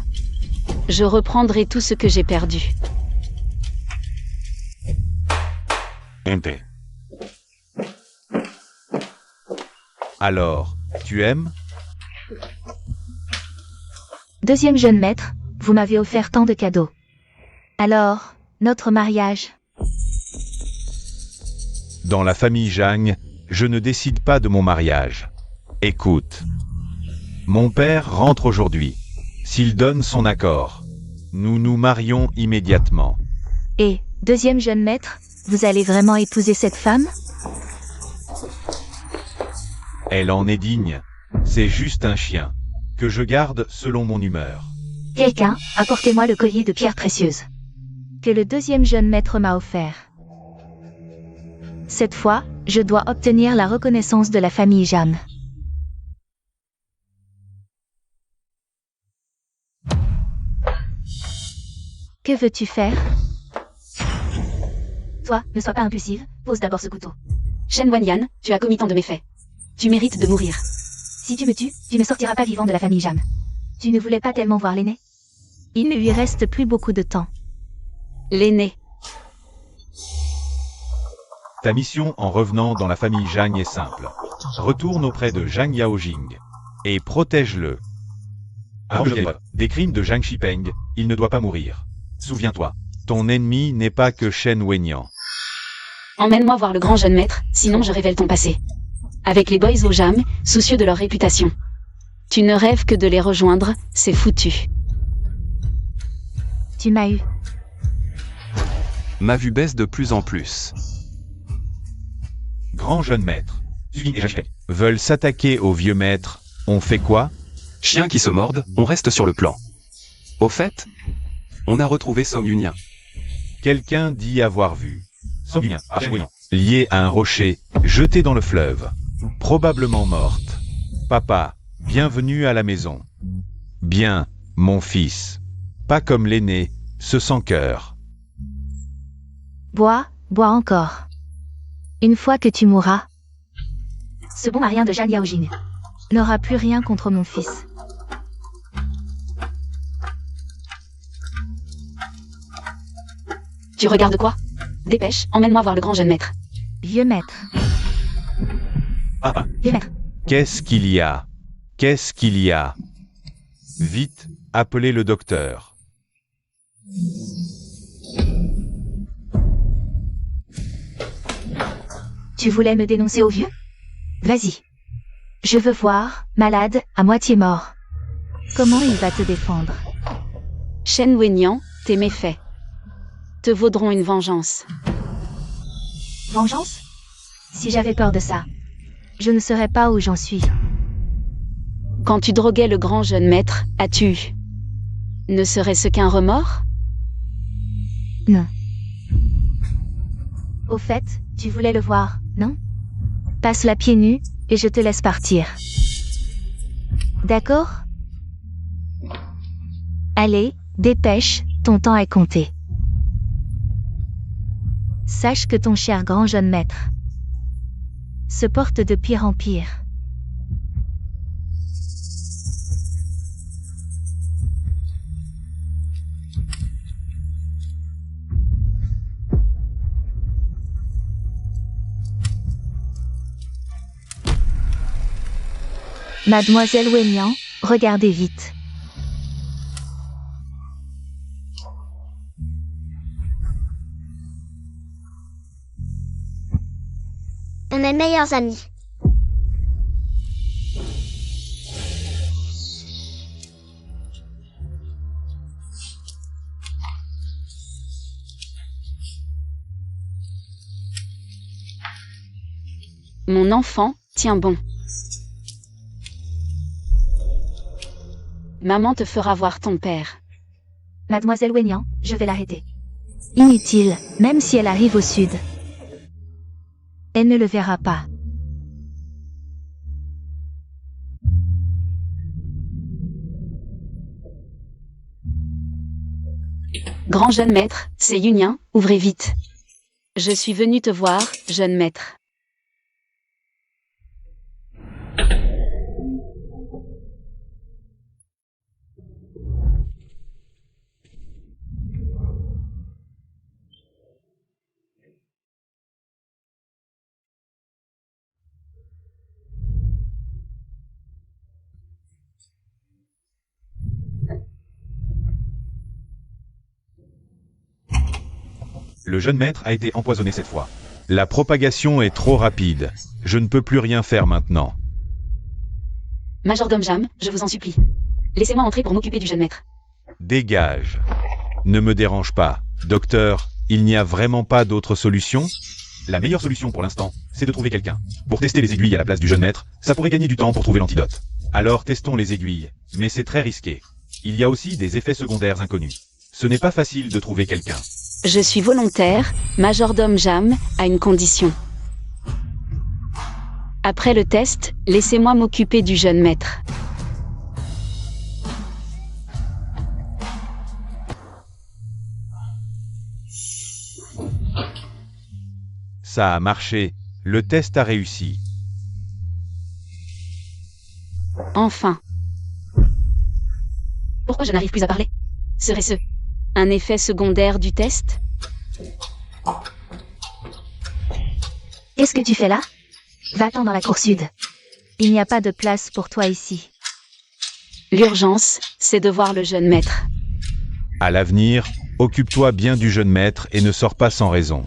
Je reprendrai tout ce que j'ai perdu. Alors, tu aimes? Deuxième jeune maître, vous m'avez offert tant de cadeaux. Alors, notre mariage. Dans la famille Zhang, je ne décide pas de mon mariage. Écoute. Mon père rentre aujourd'hui. S'il donne son accord, nous nous marions immédiatement. Et, deuxième jeune maître, vous allez vraiment épouser cette femme? Elle en est digne. C'est juste un chien, que je garde selon mon humeur. Quelqu'un, apportez-moi le collier de pierres précieuses. Que le deuxième jeune maître m'a offert. Cette fois, je dois obtenir la reconnaissance de la famille Zhang. Que veux-tu faire? Toi, ne sois pas impulsive, pose d'abord ce couteau. Shen Wanyan, tu as commis tant de méfaits. Tu mérites de mourir. Si tu me tues, tu ne sortiras pas vivant de la famille Zhang. Tu ne voulais pas tellement voir l'aîné? Il ne lui reste plus beaucoup de temps. L'aîné. Ta mission en revenant dans la famille Zhang est simple. Retourne auprès de Zhang Yaojing et protège-le. Des crimes de Zhang Shipeng, il ne doit pas mourir. Souviens-toi, ton ennemi n'est pas que Shen Wenyan. Emmène-moi voir le grand jeune maître, sinon je révèle ton passé. Avec les boys au jam, soucieux de leur réputation. Tu ne rêves que de les rejoindre, c'est foutu. Tu m'as eu. Ma vue baisse de plus en plus. Grand jeune maître. Veulent s'attaquer au vieux maître. On fait quoi? Chien qui se morde, on reste sur le plan. Au fait, on a retrouvé Song Yunyan. Quelqu'un dit avoir vu. Lié à un rocher, jeté dans le fleuve. Probablement morte. Papa, bienvenue à la maison. Bien, mon fils. Pas comme l'aîné, ce sans cœur. Bois, bois encore. Une fois que tu mourras, ce bon marien de Zhang Yaojing n'aura plus rien contre mon fils. Tu regardes quoi? Dépêche, emmène-moi voir le grand jeune maître. Vieux maître. Papa. Vieux maître. Qu'est-ce qu'il y a? Qu'est-ce qu'il y a? Vite, appelez le docteur. Tu voulais me dénoncer au vieux? Vas-y. Je veux voir, malade, à moitié mort. Comment il va te défendre? Shen Wenyan, tes méfaits te vaudront une vengeance. Vengeance? Si j'avais peur de ça, je ne serais pas où j'en suis. Quand tu droguais le grand jeune maître, as-tu eu? Ne serait-ce qu'un remords? Non. Au fait, tu voulais le voir, non? Passe-la pieds nus, et je te laisse partir. D'accord? Allez, dépêche, ton temps est compté. Sache que ton cher grand jeune maître se porte de pire en pire. Mademoiselle Wenyan, regardez vite. On est meilleurs amis. Mon enfant, tiens bon. Maman te fera voir ton père. Mademoiselle Wenyan, je vais l'arrêter. Inutile, même si elle arrive au sud. Elle ne le verra pas. Grand jeune maître, c'est Yunyan, ouvrez vite. Je suis venu te voir, jeune maître. Le jeune maître a été empoisonné cette fois. La propagation est trop rapide. Je ne peux plus rien faire maintenant. Majordome Jam, je vous en supplie. Laissez-moi entrer pour m'occuper du jeune maître. Dégage. Ne me dérange pas. Docteur, il n'y a vraiment pas d'autre solution? La meilleure solution pour l'instant, c'est de trouver quelqu'un. Pour tester les aiguilles à la place du jeune maître, ça pourrait gagner du temps pour trouver l'antidote. Alors testons les aiguilles, mais c'est très risqué. Il y a aussi des effets secondaires inconnus. Ce n'est pas facile de trouver quelqu'un. Je suis volontaire, Majordome Jam, à une condition. Après le test, laissez-moi m'occuper du jeune maître. Ça a marché. Le test a réussi. Enfin. Pourquoi je n'arrive plus à parler? Serait-ce un effet secondaire du test? Qu'est-ce que tu fais là? Va-t'en dans la cour sud. Il n'y a pas de place pour toi ici. L'urgence, c'est de voir le jeune maître. À l'avenir, occupe-toi bien du jeune maître et ne sors pas sans raison.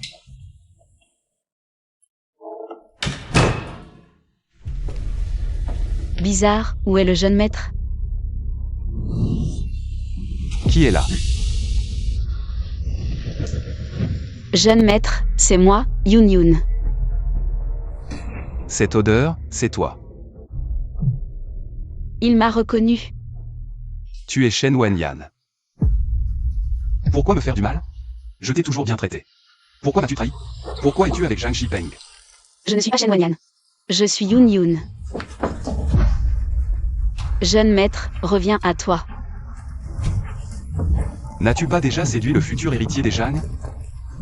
Bizarre, où est le jeune maître? Qui est là? Jeune maître, c'est moi, Yun. Cette odeur, c'est toi. Il m'a reconnu. Tu es Shen Wenyan. Pourquoi me faire du mal? Je t'ai toujours bien traité. Pourquoi m'as-tu trahi? Pourquoi es-tu avec Zhang Shipeng? Je ne suis pas Shen Wenyan. Je suis Yun. Jeune maître, reviens à toi. N'as-tu pas déjà séduit le futur héritier des Zhang?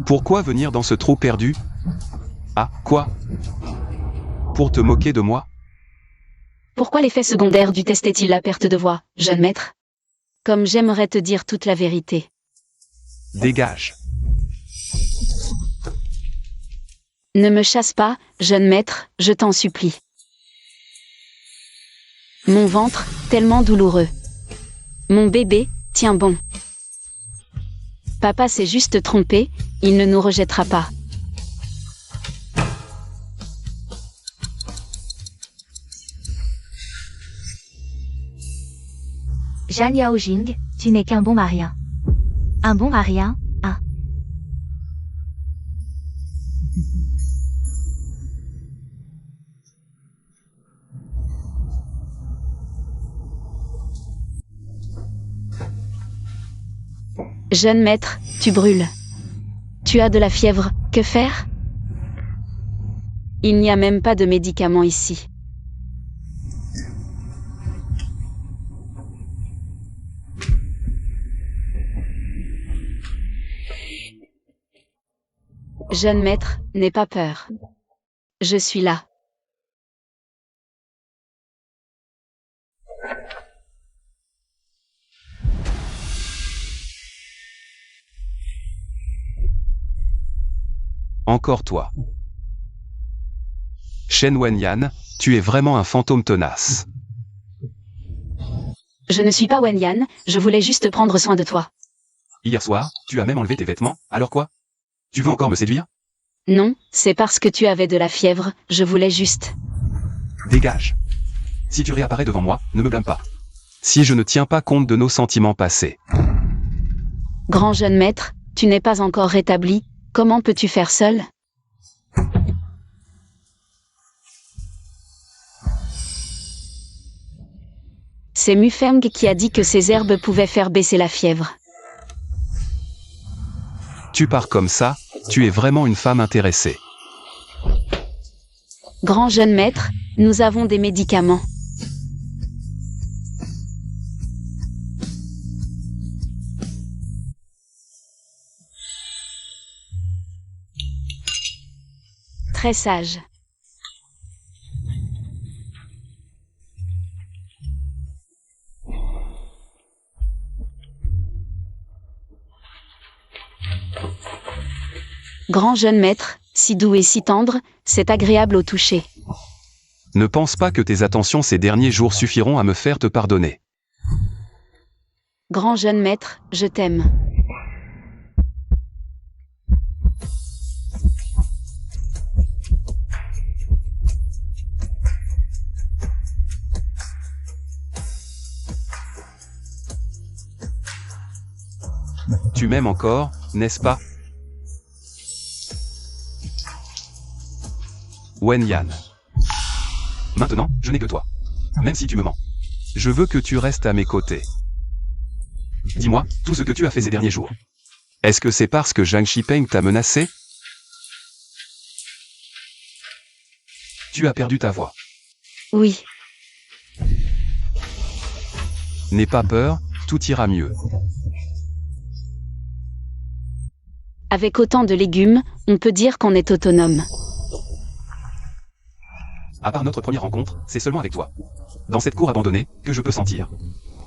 Pourquoi venir dans ce trou perdu? Ah, quoi? Pour te moquer de moi? Pourquoi l'effet secondaire du test est-il la perte de voix, jeune maître? Comme j'aimerais te dire toute la vérité. Dégage. Ne me chasse pas, jeune maître, je t'en supplie. Mon ventre, tellement douloureux. Mon bébé, tiens bon. Papa s'est juste trompé, il ne nous rejettera pas. Zhan Yaojing, tu n'es qu'un bon marien. Un bon marien, hein. Jeune maître, tu brûles. Tu as de la fièvre, que faire? Il n'y a même pas de médicaments ici. Jeune maître, n'aie pas peur. Je suis là. Encore toi. Shen Wenyan, tu es vraiment un fantôme tenace. Je ne suis pas Wenyan, je voulais juste prendre soin de toi. Hier soir, tu as même enlevé tes vêtements, alors quoi? Tu veux encore me séduire? Non, c'est parce que tu avais de la fièvre, je voulais juste. Dégage. Si tu réapparais devant moi, ne me blâme pas. Si je ne tiens pas compte de nos sentiments passés. Grand jeune maître, tu n'es pas encore rétabli, comment peux-tu faire seul? C'est Mufeng qui a dit que ces herbes pouvaient faire baisser la fièvre. Tu pars comme ça, tu es vraiment une femme intéressée. Grand jeune maître, nous avons des médicaments. Très sage. Grand jeune maître, si doux et si tendre, c'est agréable au toucher. Ne pense pas que tes attentions ces derniers jours suffiront à me faire te pardonner. Grand jeune maître, je t'aime. Tu m'aimes encore, n'est-ce pas? Wen Yan. Maintenant, je n'ai que toi. Même si tu me mens. Je veux que tu restes à mes côtés. Dis-moi, tout ce que tu as fait ces derniers jours. Est-ce que c'est parce que Zhang Shipeng t'a menacé? Tu as perdu ta voix. Oui. N'aie pas peur, tout ira mieux. Avec autant de légumes, on peut dire qu'on est autonome. À part notre première rencontre, c'est seulement avec toi. Dans cette cour abandonnée, que je peux sentir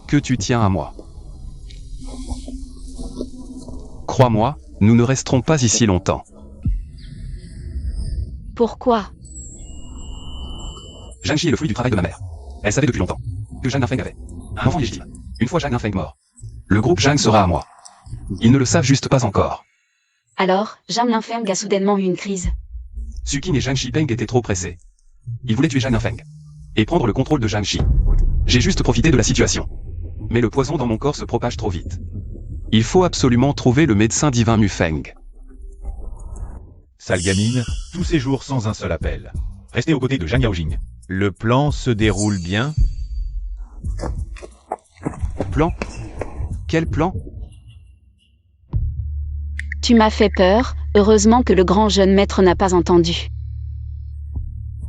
que tu tiens à moi. Crois-moi, nous ne resterons pas ici longtemps. Pourquoi? Zhang Shi est le fruit du travail de ma mère. Elle savait depuis longtemps que Zhang Ningfeng avait un enfant légitime. Une fois Zhang Ningfeng mort, le groupe Zhang sera à moi. Ils ne le savent juste pas encore. Alors, Zhang Ningfeng a soudainement eu une crise. Suqing et Zhang Shipeng étaient trop pressés. Ils voulaient tuer Zhang Ningfeng et prendre le contrôle de Zhang Shi. J'ai juste profité de la situation. Mais le poison dans mon corps se propage trop vite. Il faut absolument trouver le médecin divin Mu Feng. Sale gamine, tous ces jours sans un seul appel. Restez aux côtés de Zhang Yaojing. Le plan se déroule bien. Plan? Quel plan? Tu m'as fait peur, heureusement que le grand jeune maître n'a pas entendu.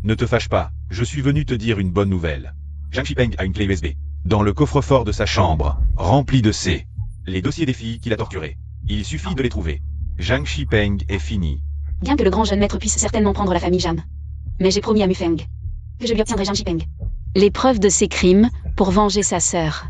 Ne te fâche pas, je suis venu te dire une bonne nouvelle. Zhang Shipeng a une clé USB. Dans le coffre-fort de sa chambre, rempli de les dossiers des filles qu'il a torturées. Il suffit de les trouver. Zhang Shipeng est fini. Bien que le grand jeune maître puisse certainement prendre la famille Jam. Mais j'ai promis à Mu Feng que je lui obtiendrai Zhang Shipeng. Les preuves de ses crimes, pour venger sa sœur.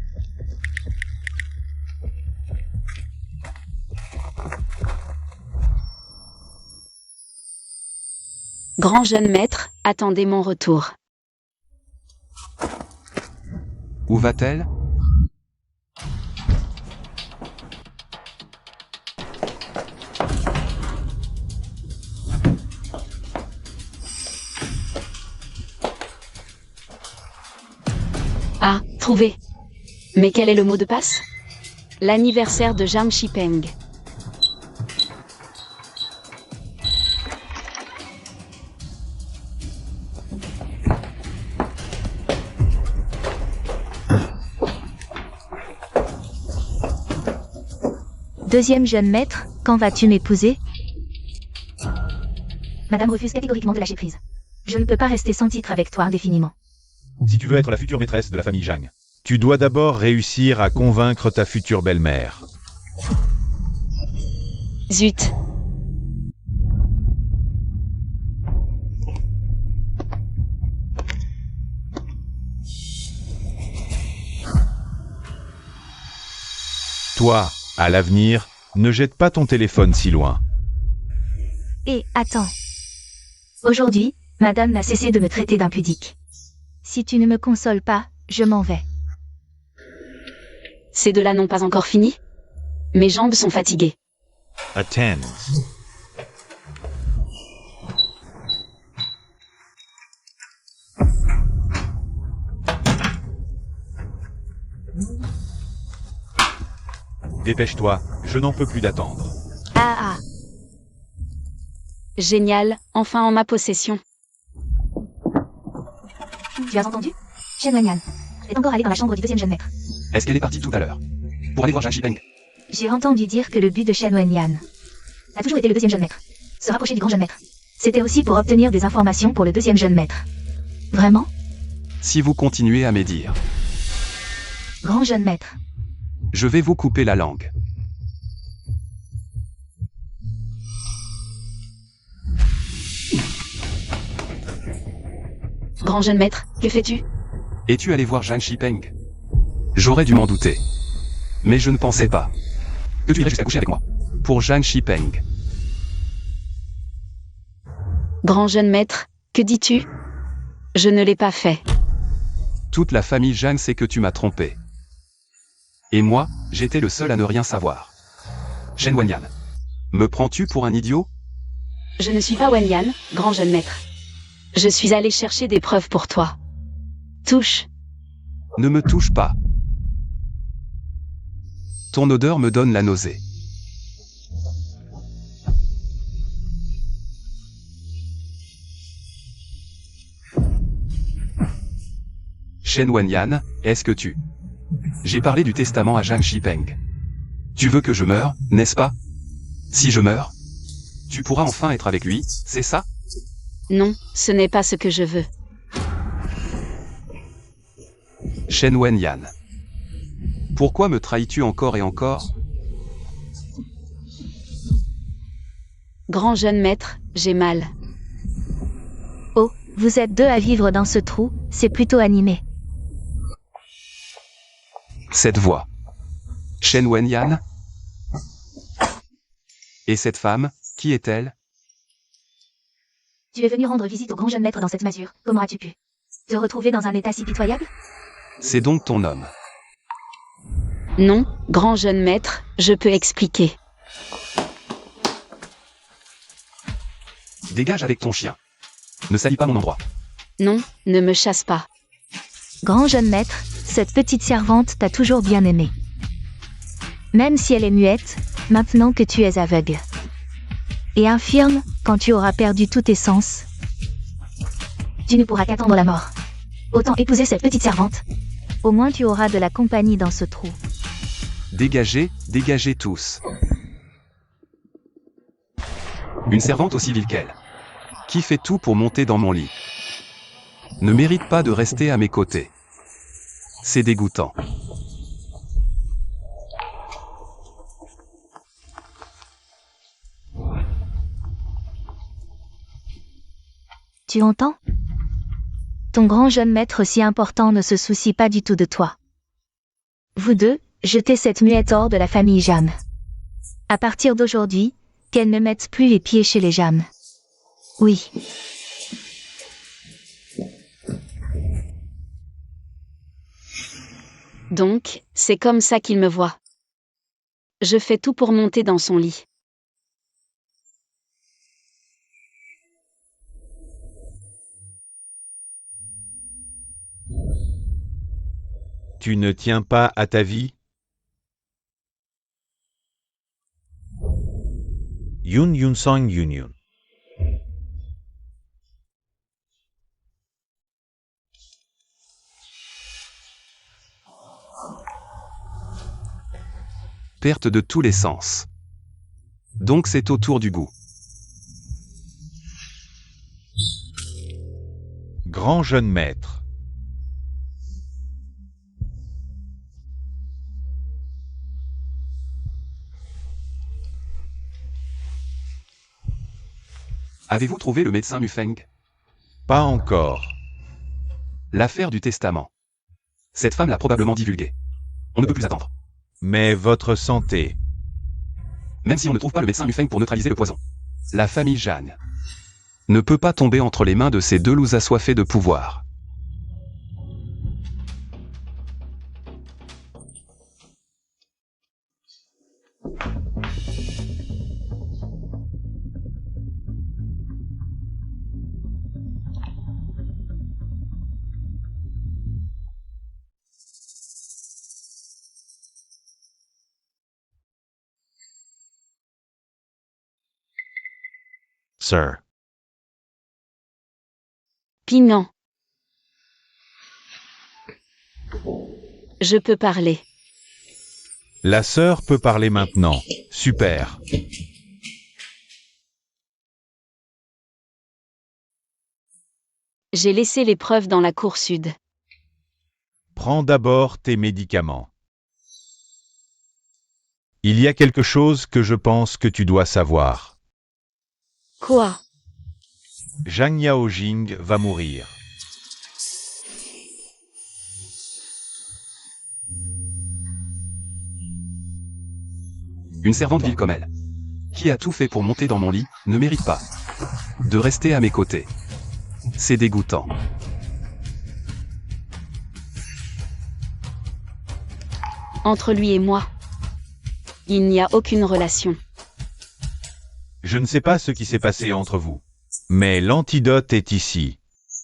Grand jeune maître, attendez mon retour. Où va-t-elle? Ah, trouvé. Mais quel est le mot de passe? L'anniversaire de Zhang Shipeng. Deuxième jeune maître, quand vas-tu m'épouser? Madame refuse catégoriquement de lâcher prise. Je ne peux pas rester sans titre avec toi indéfiniment. Si tu veux être la future maîtresse de la famille Zhang, tu dois d'abord réussir à convaincre ta future belle-mère. Zut. Toi, à l'avenir, ne jette pas ton téléphone si loin. Et attends. Aujourd'hui, madame n'a cessé de me traiter d'impudique. Si tu ne me consoles pas, je m'en vais. Ces deux-là n'ont pas encore fini? Mes jambes sont fatiguées. Attends. Dépêche-toi, je n'en peux plus d'attendre. Ah. Génial, enfin en ma possession. Tu as entendu? Shen Wenyan est encore allée dans la chambre du deuxième jeune maître. Est-ce qu'elle est partie tout à l'heure? Pour aller voir Zhang Shipeng? J'ai entendu dire que le but de Shen Wenyan a toujours été le deuxième jeune maître. Se rapprocher du grand jeune maître. C'était aussi pour obtenir des informations pour le deuxième jeune maître. Vraiment? Si vous continuez à médire, Grand jeune maître. je vais vous couper la langue. Grand jeune maître, que fais-tu? Es-tu allé voir Zhang Shipeng? J'aurais dû m'en douter. Mais je ne pensais pas que tu irais jusqu'à coucher avec moi. Pour Zhang Shipeng. Grand jeune maître, que dis-tu? Je ne l'ai pas fait. Toute la famille Zhang sait que tu m'as trompé. Et moi, j'étais le seul à ne rien savoir. Shen Wanyan. Me prends-tu pour un idiot? Je ne suis pas Wanyan, grand jeune maître. Je suis allé chercher des preuves pour toi. Touche. Ne me touche pas. Ton odeur me donne la nausée. Shen Wanyan, est-ce que tu... J'ai parlé du testament à Zhang Shipeng. Tu veux que je meure, n'est-ce pas? Si je meurs, tu pourras enfin être avec lui, c'est ça? Non, ce n'est pas ce que je veux. Shen Wanyan. Pourquoi me trahis-tu encore et encore? Grand jeune maître, j'ai mal. Oh, vous êtes deux à vivre dans ce trou, c'est plutôt animé. Cette voix. Shen Wanyan? Et cette femme, qui est-elle? Tu es venu rendre visite au grand jeune maître dans cette masure. Comment as-tu pu te retrouver dans un état si pitoyable? C'est donc ton homme. Non, grand jeune maître, je peux expliquer. Dégage avec ton chien. Ne salis pas mon endroit. Non, ne me chasse pas. Grand jeune maître, cette petite servante t'a toujours bien aimé. Même si elle est muette, maintenant que tu es aveugle. Et infirme, quand tu auras perdu tous tes sens. Tu ne pourras qu'attendre la mort. Autant épouser cette petite servante. Au moins tu auras de la compagnie dans ce trou. Dégagez, dégagez tous. Une servante aussi vile qu'elle, qui fait tout pour monter dans mon lit, ne mérite pas de rester à mes côtés. C'est dégoûtant. Tu entends? Ton grand jeune maître si important ne se soucie pas du tout de toi. Vous deux, jetez cette muette hors de la famille Jam. À partir d'aujourd'hui, qu'elle ne mette plus les pieds chez les Jam. Oui. Donc, c'est comme ça qu'il me voit. Je fais tout pour monter dans son lit. Tu ne tiens pas à ta vie? Yun Yun Song Yun Yun. Perte de tous les sens. Donc c'est au tour du goût. Grand jeune maître. Avez-vous trouvé le médecin Mufeng? Pas encore. L'affaire du testament. Cette femme l'a probablement divulguée. On ne peut plus attendre. Mais votre santé. Même si on ne trouve pas le médecin Mufeng pour neutraliser le poison. La famille Jeanne ne peut pas tomber entre les mains de ces deux loups assoiffés de pouvoir. Sir. Pignon. Je peux parler. La sœur peut parler maintenant. Super. J'ai laissé les preuves dans la cour sud. Prends d'abord tes médicaments. Il y a quelque chose que je pense que tu dois savoir. Quoi? Zhang Yaojing va mourir. Une servante vile comme elle, qui a tout fait pour monter dans mon lit, ne mérite pas de rester à mes côtés. C'est dégoûtant. Entre lui et moi, il n'y a aucune relation. Je ne sais pas ce qui s'est passé entre vous. Mais l'antidote est ici.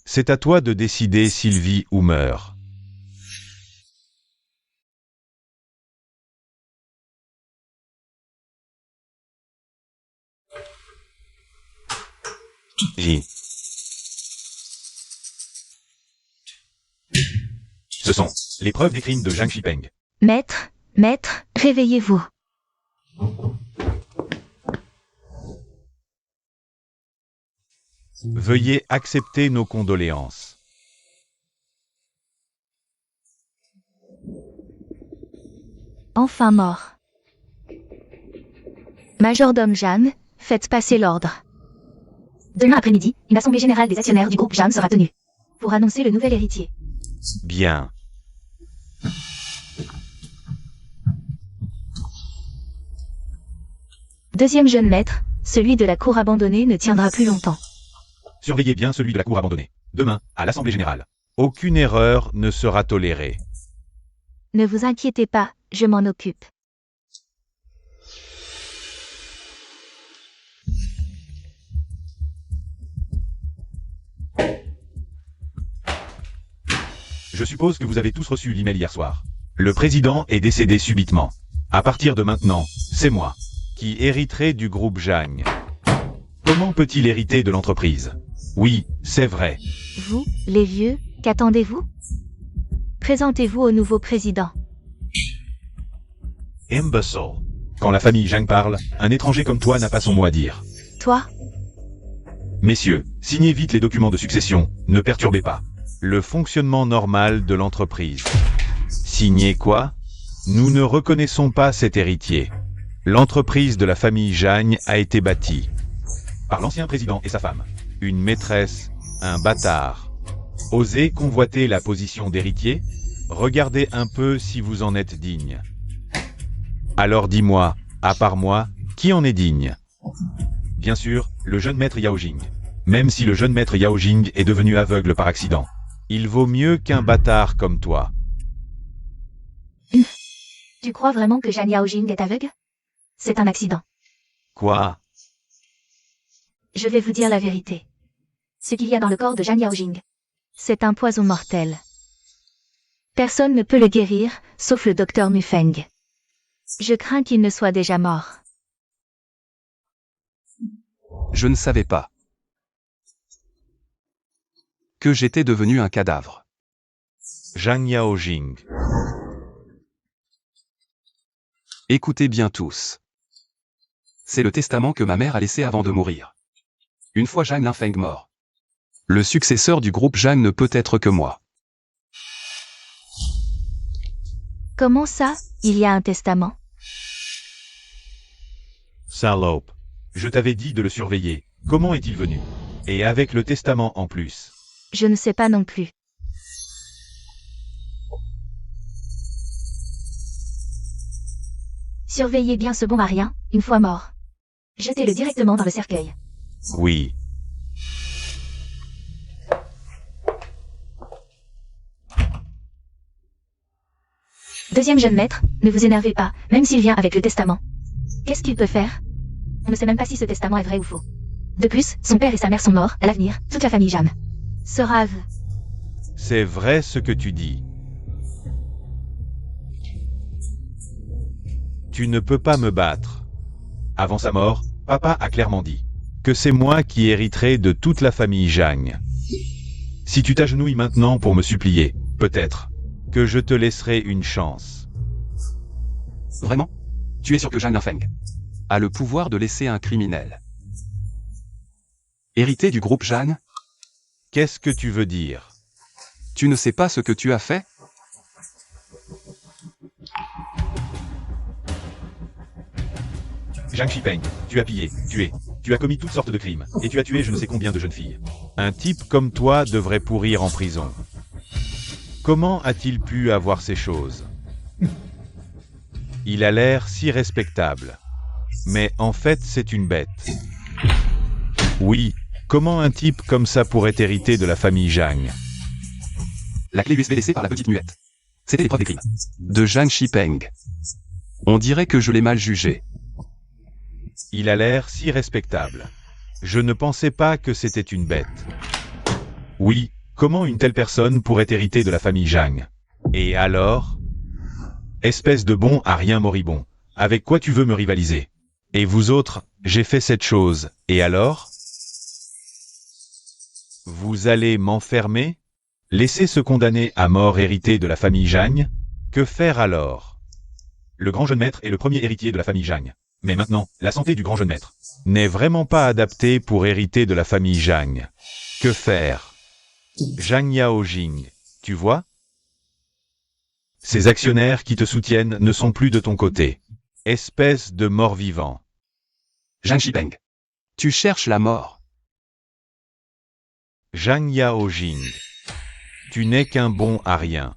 C'est à toi de décider s'il vit ou meurt. Ce sont les preuves des crimes de Zhang Shipeng. Maître, réveillez-vous. Veuillez accepter nos condoléances. Enfin mort. Majordome Jeanne, faites passer l'ordre. Demain après-midi, une assemblée générale des actionnaires du groupe Jeanne sera tenue pour annoncer le nouvel héritier. Bien. Deuxième jeune maître, celui de la cour abandonnée ne tiendra plus longtemps. Surveillez bien celui de la cour abandonnée. Demain, à l'Assemblée générale. Aucune erreur ne sera tolérée. Ne vous inquiétez pas, je m'en occupe. Je suppose que vous avez tous reçu l'email hier soir. Le président est décédé subitement. À partir de maintenant, c'est moi qui hériterai du groupe Zhang. Comment peut-il hériter de l'entreprise? Oui, c'est vrai. Vous, les vieux, qu'attendez-vous? Présentez-vous au nouveau président. Imbecile. Quand la famille Zhang parle, un étranger comme toi n'a pas son mot à dire. Toi? Messieurs, signez vite les documents de succession, ne perturbez pas le fonctionnement normal de l'entreprise. Signez quoi? Nous ne reconnaissons pas cet héritier. L'entreprise de la famille Zhang a été bâtie par l'ancien président et sa femme. Une maîtresse, un bâtard. Osez convoiter la position d'héritier? Regardez un peu si vous en êtes digne. Alors dis-moi, à part moi, qui en est digne? Bien sûr, le jeune maître Yaojing. Même si le jeune maître Yaojing est devenu aveugle par accident. Il vaut mieux qu'un bâtard comme toi. Tu crois vraiment que Zhang Yaojing est aveugle? C'est un accident. Quoi? Je vais vous dire la vérité. Ce qu'il y a dans le corps de Zhang Yaojing, c'est un poison mortel. Personne ne peut le guérir, sauf le docteur Mufeng. Je crains qu'il ne soit déjà mort. Je ne savais pas que j'étais devenu un cadavre. Zhang Yaojing. Écoutez bien tous. C'est le testament que ma mère a laissé avant de mourir. Une fois Zhang Linfeng mort, le successeur du groupe Zhang ne peut être que moi. Comment ça, il y a un testament? Salope. Je t'avais dit de le surveiller. Comment est-il venu? Et avec le testament en plus. Je ne sais pas non plus. Surveillez bien ce bon à rien, une fois mort. Jetez-le directement dans le cercueil. Oui. Deuxième jeune maître, ne vous énervez pas, même s'il vient avec le testament. Qu'est-ce qu'il peut faire? On ne sait même pas si ce testament est vrai ou faux. De plus, son père et sa mère sont morts, à l'avenir, toute la famille Jeanne sera aveugle. C'est vrai ce que tu dis. Tu ne peux pas me battre. Avant sa mort, papa a clairement dit que c'est moi qui hériterai de toute la famille Zhang. Si tu t'agenouilles maintenant pour me supplier, peut-être que je te laisserai une chance. Vraiment? Tu es sûr que Zhang Linfeng a le pouvoir de laisser un criminel hériter du groupe Zhang? Qu'est-ce que tu veux dire? Tu ne sais pas ce que tu as fait? Zhang Shipeng, tu as pillé, tué, tu as commis toutes sortes de crimes, et tu as tué je ne sais combien de jeunes filles. Un type comme toi devrait pourrir en prison. Comment a-t-il pu avoir ces choses? Il a l'air si respectable. Mais en fait, c'est une bête. Oui, comment un type comme ça pourrait hériter de la famille Zhang? La clé USB laissée par la petite muette. C'était l'épreuve des crimes. De Zhang Shipeng. On dirait que je l'ai mal jugé. Il a l'air si respectable. Je ne pensais pas que c'était une bête. Oui, comment une telle personne pourrait hériter de la famille Zhang? Et alors? Espèce de bon à rien moribond. Avec quoi tu veux me rivaliser? Et vous autres, j'ai fait cette chose, et alors? Vous allez m'enfermer? Laisser ce condamné à mort hériter de la famille Zhang? Que faire alors? Le grand jeune maître est le premier héritier de la famille Zhang. Mais maintenant, la santé du grand jeune maître n'est vraiment pas adaptée pour hériter de la famille Zhang. Que faire? Zhang Yaojing, tu vois? Ces actionnaires qui te soutiennent ne sont plus de ton côté. Espèce de mort-vivant. Zhang Shipeng. Tu cherches la mort. Zhang Yaojing. Tu n'es qu'un bon à rien.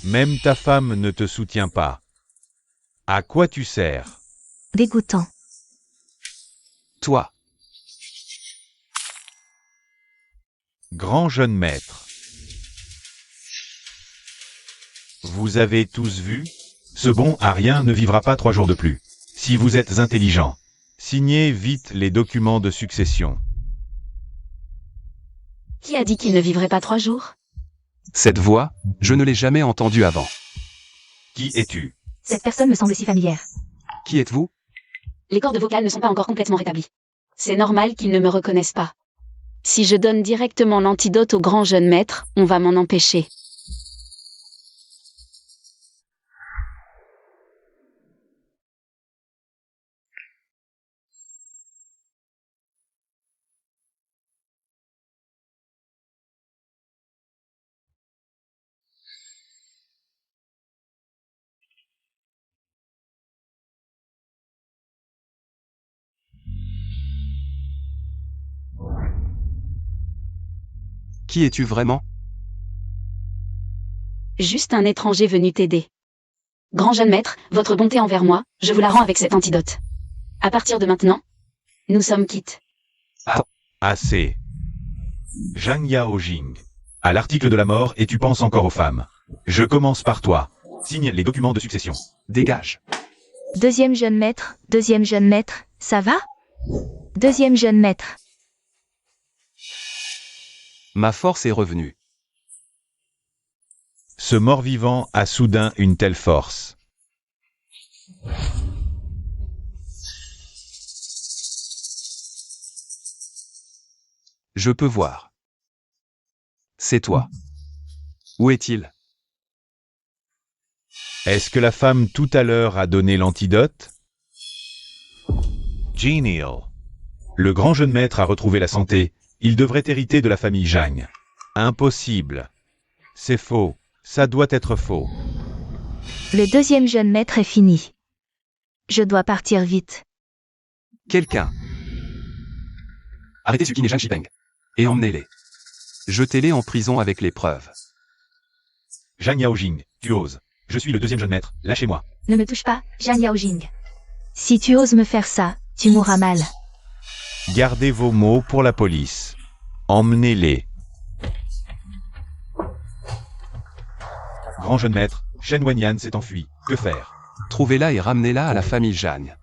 Même ta femme ne te soutient pas. À quoi tu sers? Dégoûtant. Toi. Grand jeune maître. Vous avez tous vu? Ce bon à rien ne vivra pas 3 jours de plus. Si vous êtes intelligent, signez vite les documents de succession. Qui a dit qu'il ne vivrait pas 3 jours? Cette voix, je ne l'ai jamais entendue avant. Qui es-tu? Cette personne me semble si familière. Qui êtes-vous? Les cordes vocales ne sont pas encore complètement rétablies. C'est normal qu'ils ne me reconnaissent pas. Si je donne directement l'antidote au grand jeune maître, on va m'en empêcher. Qui es-tu vraiment? Juste un étranger venu t'aider. Grand jeune maître, votre bonté envers moi, je vous la rends avec cet antidote. À partir de maintenant, nous sommes quittes. Assez. Zhang Yaojing. À l'article de la mort et tu penses encore aux femmes. Je commence par toi. Signe les documents de succession. Dégage. Deuxième jeune maître, ça va? Deuxième jeune maître. Ma force est revenue. Ce mort-vivant a soudain une telle force. Je peux voir. C'est toi. Où est-il? Est-ce que la femme tout à l'heure a donné l'antidote? Genial. Le grand jeune maître a retrouvé la santé. Il devrait hériter de la famille Zhang. Impossible. C'est faux. Ça doit être faux. Le deuxième jeune maître est fini. Je dois partir vite. Quelqu'un. Arrêtez Sukin et Zhang Shipeng. Et emmenez-les. Jetez-les en prison avec les preuves. Zhang Yaojing, tu oses. Je suis le deuxième jeune maître, lâchez-moi. Ne me touche pas, Zhang Yaojing. Si tu oses me faire ça, tu mourras mal. Gardez vos mots pour la police. Emmenez-les. Grand jeune maître, Shen Wanyan s'est enfui. Que faire? Trouvez-la et ramenez-la à la famille Zhang.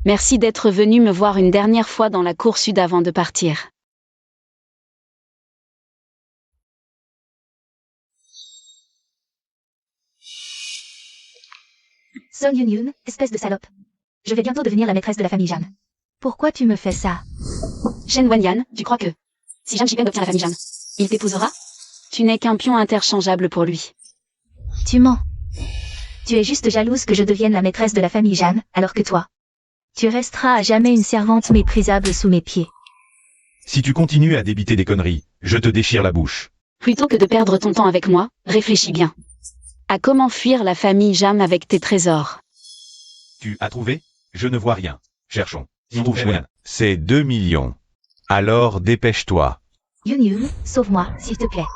Merci d'être venu me voir une dernière fois dans la cour sud avant de partir. Song Yun, espèce de salope. Je vais bientôt devenir la maîtresse de la famille Jam. Pourquoi tu me fais ça? Shen Wanyan, tu crois que si Jang Shipeng obtient la famille Jam, il t'épousera? Tu n'es qu'un pion interchangeable pour lui. Tu mens. Tu es juste jalouse que je devienne la maîtresse de la famille Jam, alors que toi, tu resteras à jamais une servante méprisable sous mes pieds. Si tu continues à débiter des conneries, je te déchire la bouche. Plutôt que de perdre ton temps avec moi, réfléchis bien à comment fuir la famille Jam avec tes trésors. Tu as trouvé? Je ne vois rien. Cherchons. C'est 2 millions. Alors dépêche-toi. Yun, sauve-moi, s'il te plaît.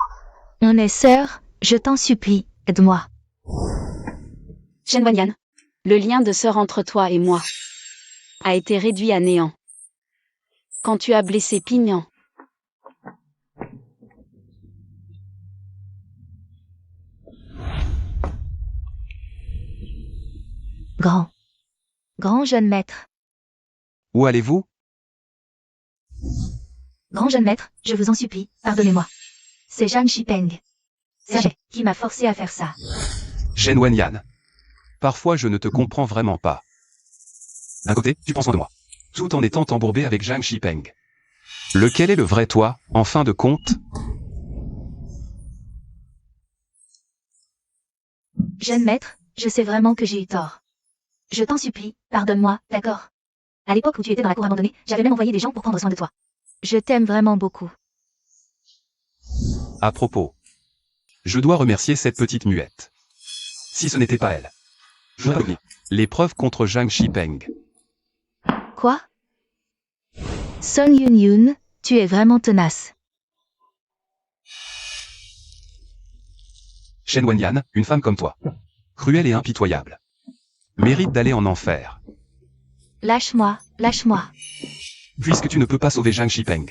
On est sœurs, je t'en supplie, aide-moi. Shen Wanyan, le lien de sœur entre toi et moi a été réduit à néant quand tu as blessé Pignan. Grand jeune maître. Où allez-vous? Grand jeune maître, je vous en supplie, pardonnez-moi. C'est Zhang Shipeng. C'est elle qui m'a forcé à faire ça. Shen Wanyan. Parfois je ne te comprends vraiment pas. D'un côté, tu prends soin de moi, tout en étant embourbé avec Zhang Shipeng. Lequel est le vrai toi, en fin de compte? Jeune maître, je sais vraiment que j'ai eu tort. Je t'en supplie, pardonne-moi, d'accord? À l'époque où tu étais dans la cour abandonnée, j'avais même envoyé des gens pour prendre soin de toi. Je t'aime vraiment beaucoup. À propos, je dois remercier cette petite muette. Si ce n'était pas elle, je n'aurais pas oublié les preuves contre Zhang Shipeng. Quoi? Song Yun, tu es vraiment tenace. Shen Wanyan, une femme comme toi, cruelle et impitoyable, mérite d'aller en enfer. Lâche-moi, lâche-moi. Puisque tu ne peux pas sauver Zhang Shipeng.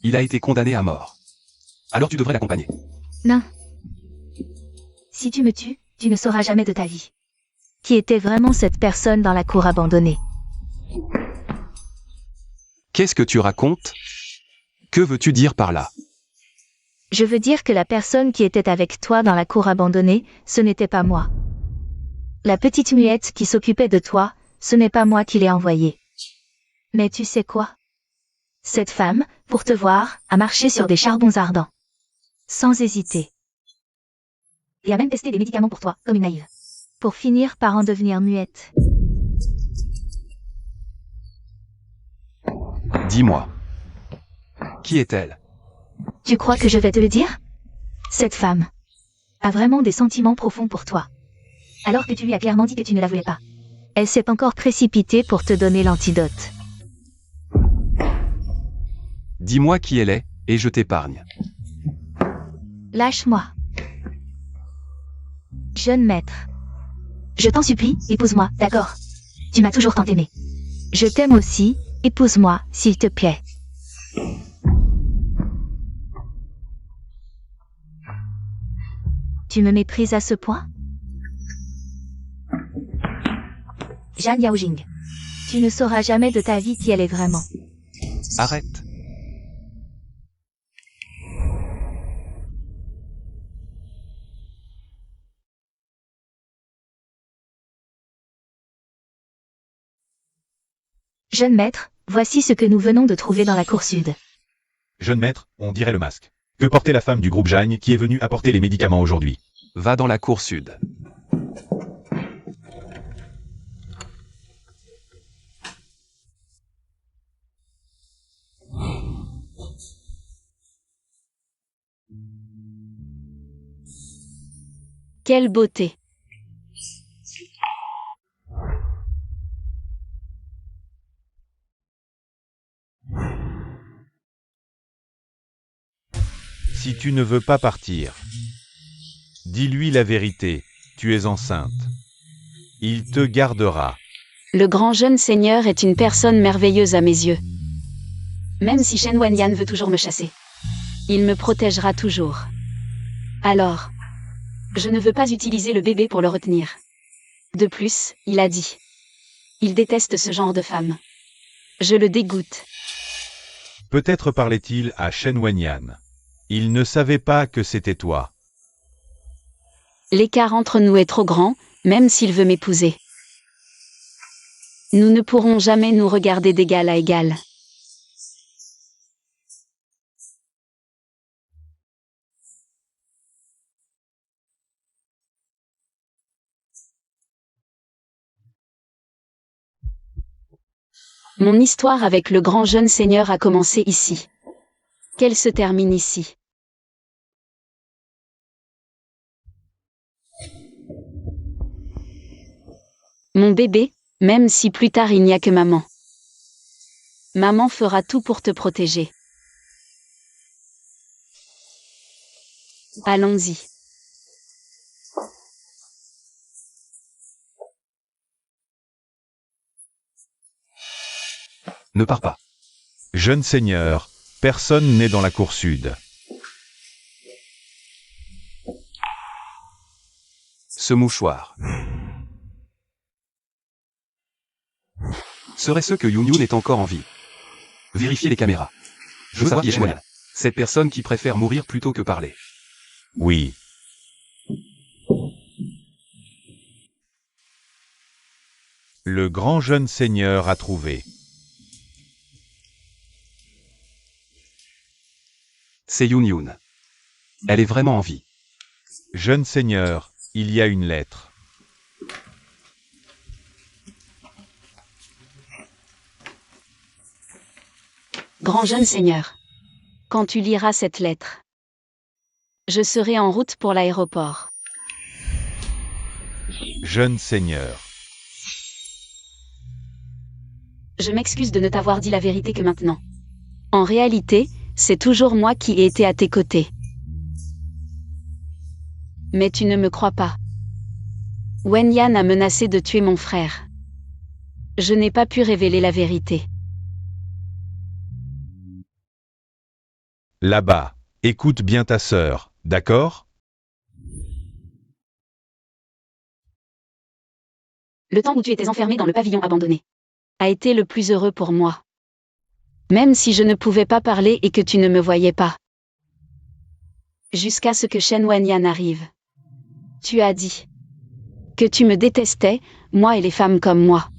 Il a été condamné à mort. Alors tu devrais l'accompagner. Non. Si tu me tues, tu ne sauras jamais de ta vie. Qui était vraiment cette personne dans la cour abandonnée? Qu'est-ce que tu racontes? Que veux-tu dire par là? Je veux dire que la personne qui était avec toi dans la cour abandonnée, ce n'était pas moi. La petite muette qui s'occupait de toi, ce n'est pas moi qui l'ai envoyée. Mais tu sais quoi? Cette femme, pour te voir, a marché sur des charbons ardents. Sans hésiter. Et a même testé des médicaments pour toi, comme une naïve. Pour finir par en devenir muette. Dis-moi. Qui est-elle? Tu crois que je vais te le dire? Cette femme a vraiment des sentiments profonds pour toi. Alors que tu lui as clairement dit que tu ne la voulais pas. Elle s'est encore précipitée pour te donner l'antidote. Dis-moi qui elle est, et je t'épargne. Lâche-moi. Jeune maître. Je t'en supplie, épouse-moi, d'accord? Tu m'as toujours tant aimé. Je t'aime aussi, épouse-moi, s'il te plaît. Tu me méprises à ce point? Zhang Yaojing. Tu ne sauras jamais de ta vie qui elle est vraiment. Arrête. Jeune maître, voici ce que nous venons de trouver dans la cour sud. Jeune maître, on dirait le masque. Que portait la femme du groupe Jagne qui est venue apporter les médicaments aujourd'hui? Va dans la cour sud. Quelle beauté! Si tu ne veux pas partir, dis-lui la vérité, tu es enceinte. Il te gardera. Le grand jeune seigneur est une personne merveilleuse à mes yeux. Même si Shen Wanyan veut toujours me chasser, il me protégera toujours. Alors, je ne veux pas utiliser le bébé pour le retenir. De plus, il a dit. Il déteste ce genre de femme. Je le dégoûte. Peut-être parlait-il à Shen Wanyan. Il ne savait pas que c'était toi. L'écart entre nous est trop grand, même s'il veut m'épouser. Nous ne pourrons jamais nous regarder d'égal à égal. Mon histoire avec le grand jeune seigneur a commencé ici. Qu'elle se termine ici. Mon bébé, même si plus tard il n'y a que maman. Maman fera tout pour te protéger. Allons-y. Ne pars pas. Jeune seigneur, personne n'est dans la cour sud. Ce mouchoir. Serait-ce que Yun Yun est encore en vie? Vérifiez les caméras. Je veux savoir qui est Shen. Cette personne qui préfère mourir plutôt que parler. Oui. Le grand jeune seigneur a trouvé. C'est Yun Yun. Elle est vraiment en vie. Jeune seigneur, il y a une lettre. Grand jeune seigneur. Quand tu liras cette lettre, je serai en route pour l'aéroport. Jeune seigneur. Je m'excuse de ne t'avoir dit la vérité que maintenant. En réalité, c'est toujours moi qui ai été à tes côtés. Mais tu ne me crois pas. Wen Yan a menacé de tuer mon frère. Je n'ai pas pu révéler la vérité. Là-bas, écoute bien ta sœur, d'accord? Le temps où tu étais enfermé dans le pavillon abandonné a été le plus heureux pour moi. Même si je ne pouvais pas parler et que tu ne me voyais pas. Jusqu'à ce que Shen Wenyan arrive. Tu as dit que tu me détestais, moi et les femmes comme moi.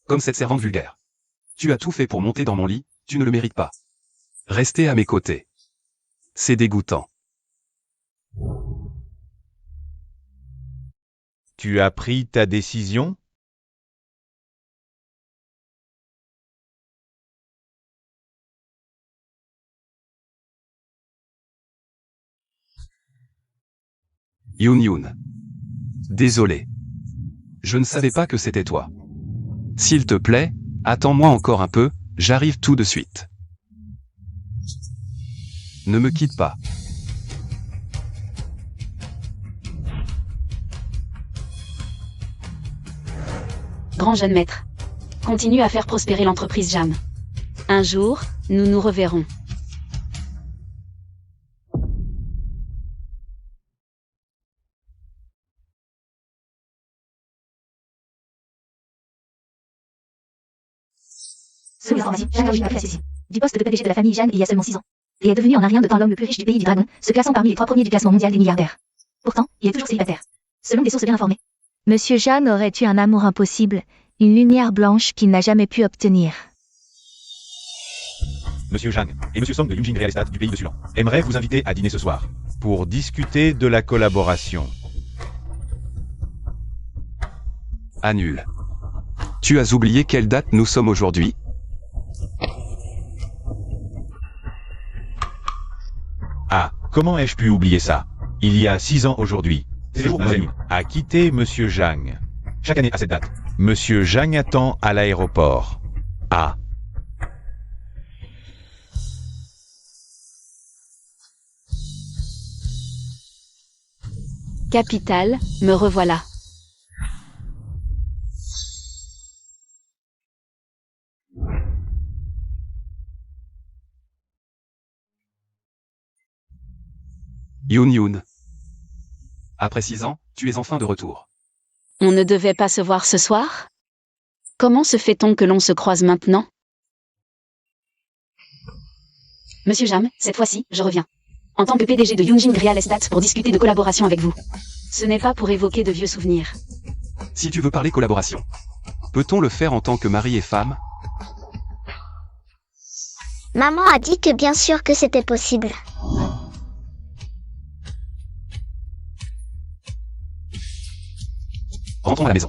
Comme cette servante vulgaire. Tu as tout fait pour monter dans mon lit, tu ne le mérites pas. Restez à mes côtés. C'est dégoûtant. Tu as pris ta décision? Yun Yun. Désolé. Je ne savais pas que c'était toi. S'il te plaît, attends-moi encore un peu, j'arrive tout de suite. Ne me quitte pas. Grand jeune maître. Continue à faire prospérer l'entreprise Jam. Un jour, nous nous reverrons. Selon les informations, Jeanne Origine a pris la saisie du poste de PDG de la famille Jeanne il y a seulement 6 ans, et est devenu en un rien de temps l'homme le plus riche du pays du dragon, se classant parmi les 3 premiers du classement mondial des milliardaires. Pourtant, il est toujours célibataire. Selon des sources bien informées. Monsieur Jeanne aurait eu un amour impossible, une lumière blanche qu'il n'a jamais pu obtenir. Monsieur Zhang et Monsieur Song de Yunjin Real Estate du pays de Sulan aimeraient vous inviter à dîner ce soir pour discuter de la collaboration. Annule. Tu as oublié quelle date nous sommes aujourd'hui? Ah, comment ai-je pu oublier ça? Il y a 6 ans aujourd'hui, Zhang a quitté Monsieur Zhang. Chaque année à cette date, Monsieur Zhang attend à l'aéroport. Ah. Capitale, me revoilà. Yun Yun. Après 6 ans, tu es enfin de retour. On ne devait pas se voir ce soir? Comment se fait-on que l'on se croise maintenant? Monsieur Jam, cette fois-ci, je reviens. en tant que PDG de Yunjin Real Estate pour discuter de collaboration avec vous. Ce n'est pas pour évoquer de vieux souvenirs. Si tu veux parler collaboration, peut-on le faire en tant que mari et femme? Maman a dit que bien sûr que c'était possible. Rentrons à la maison.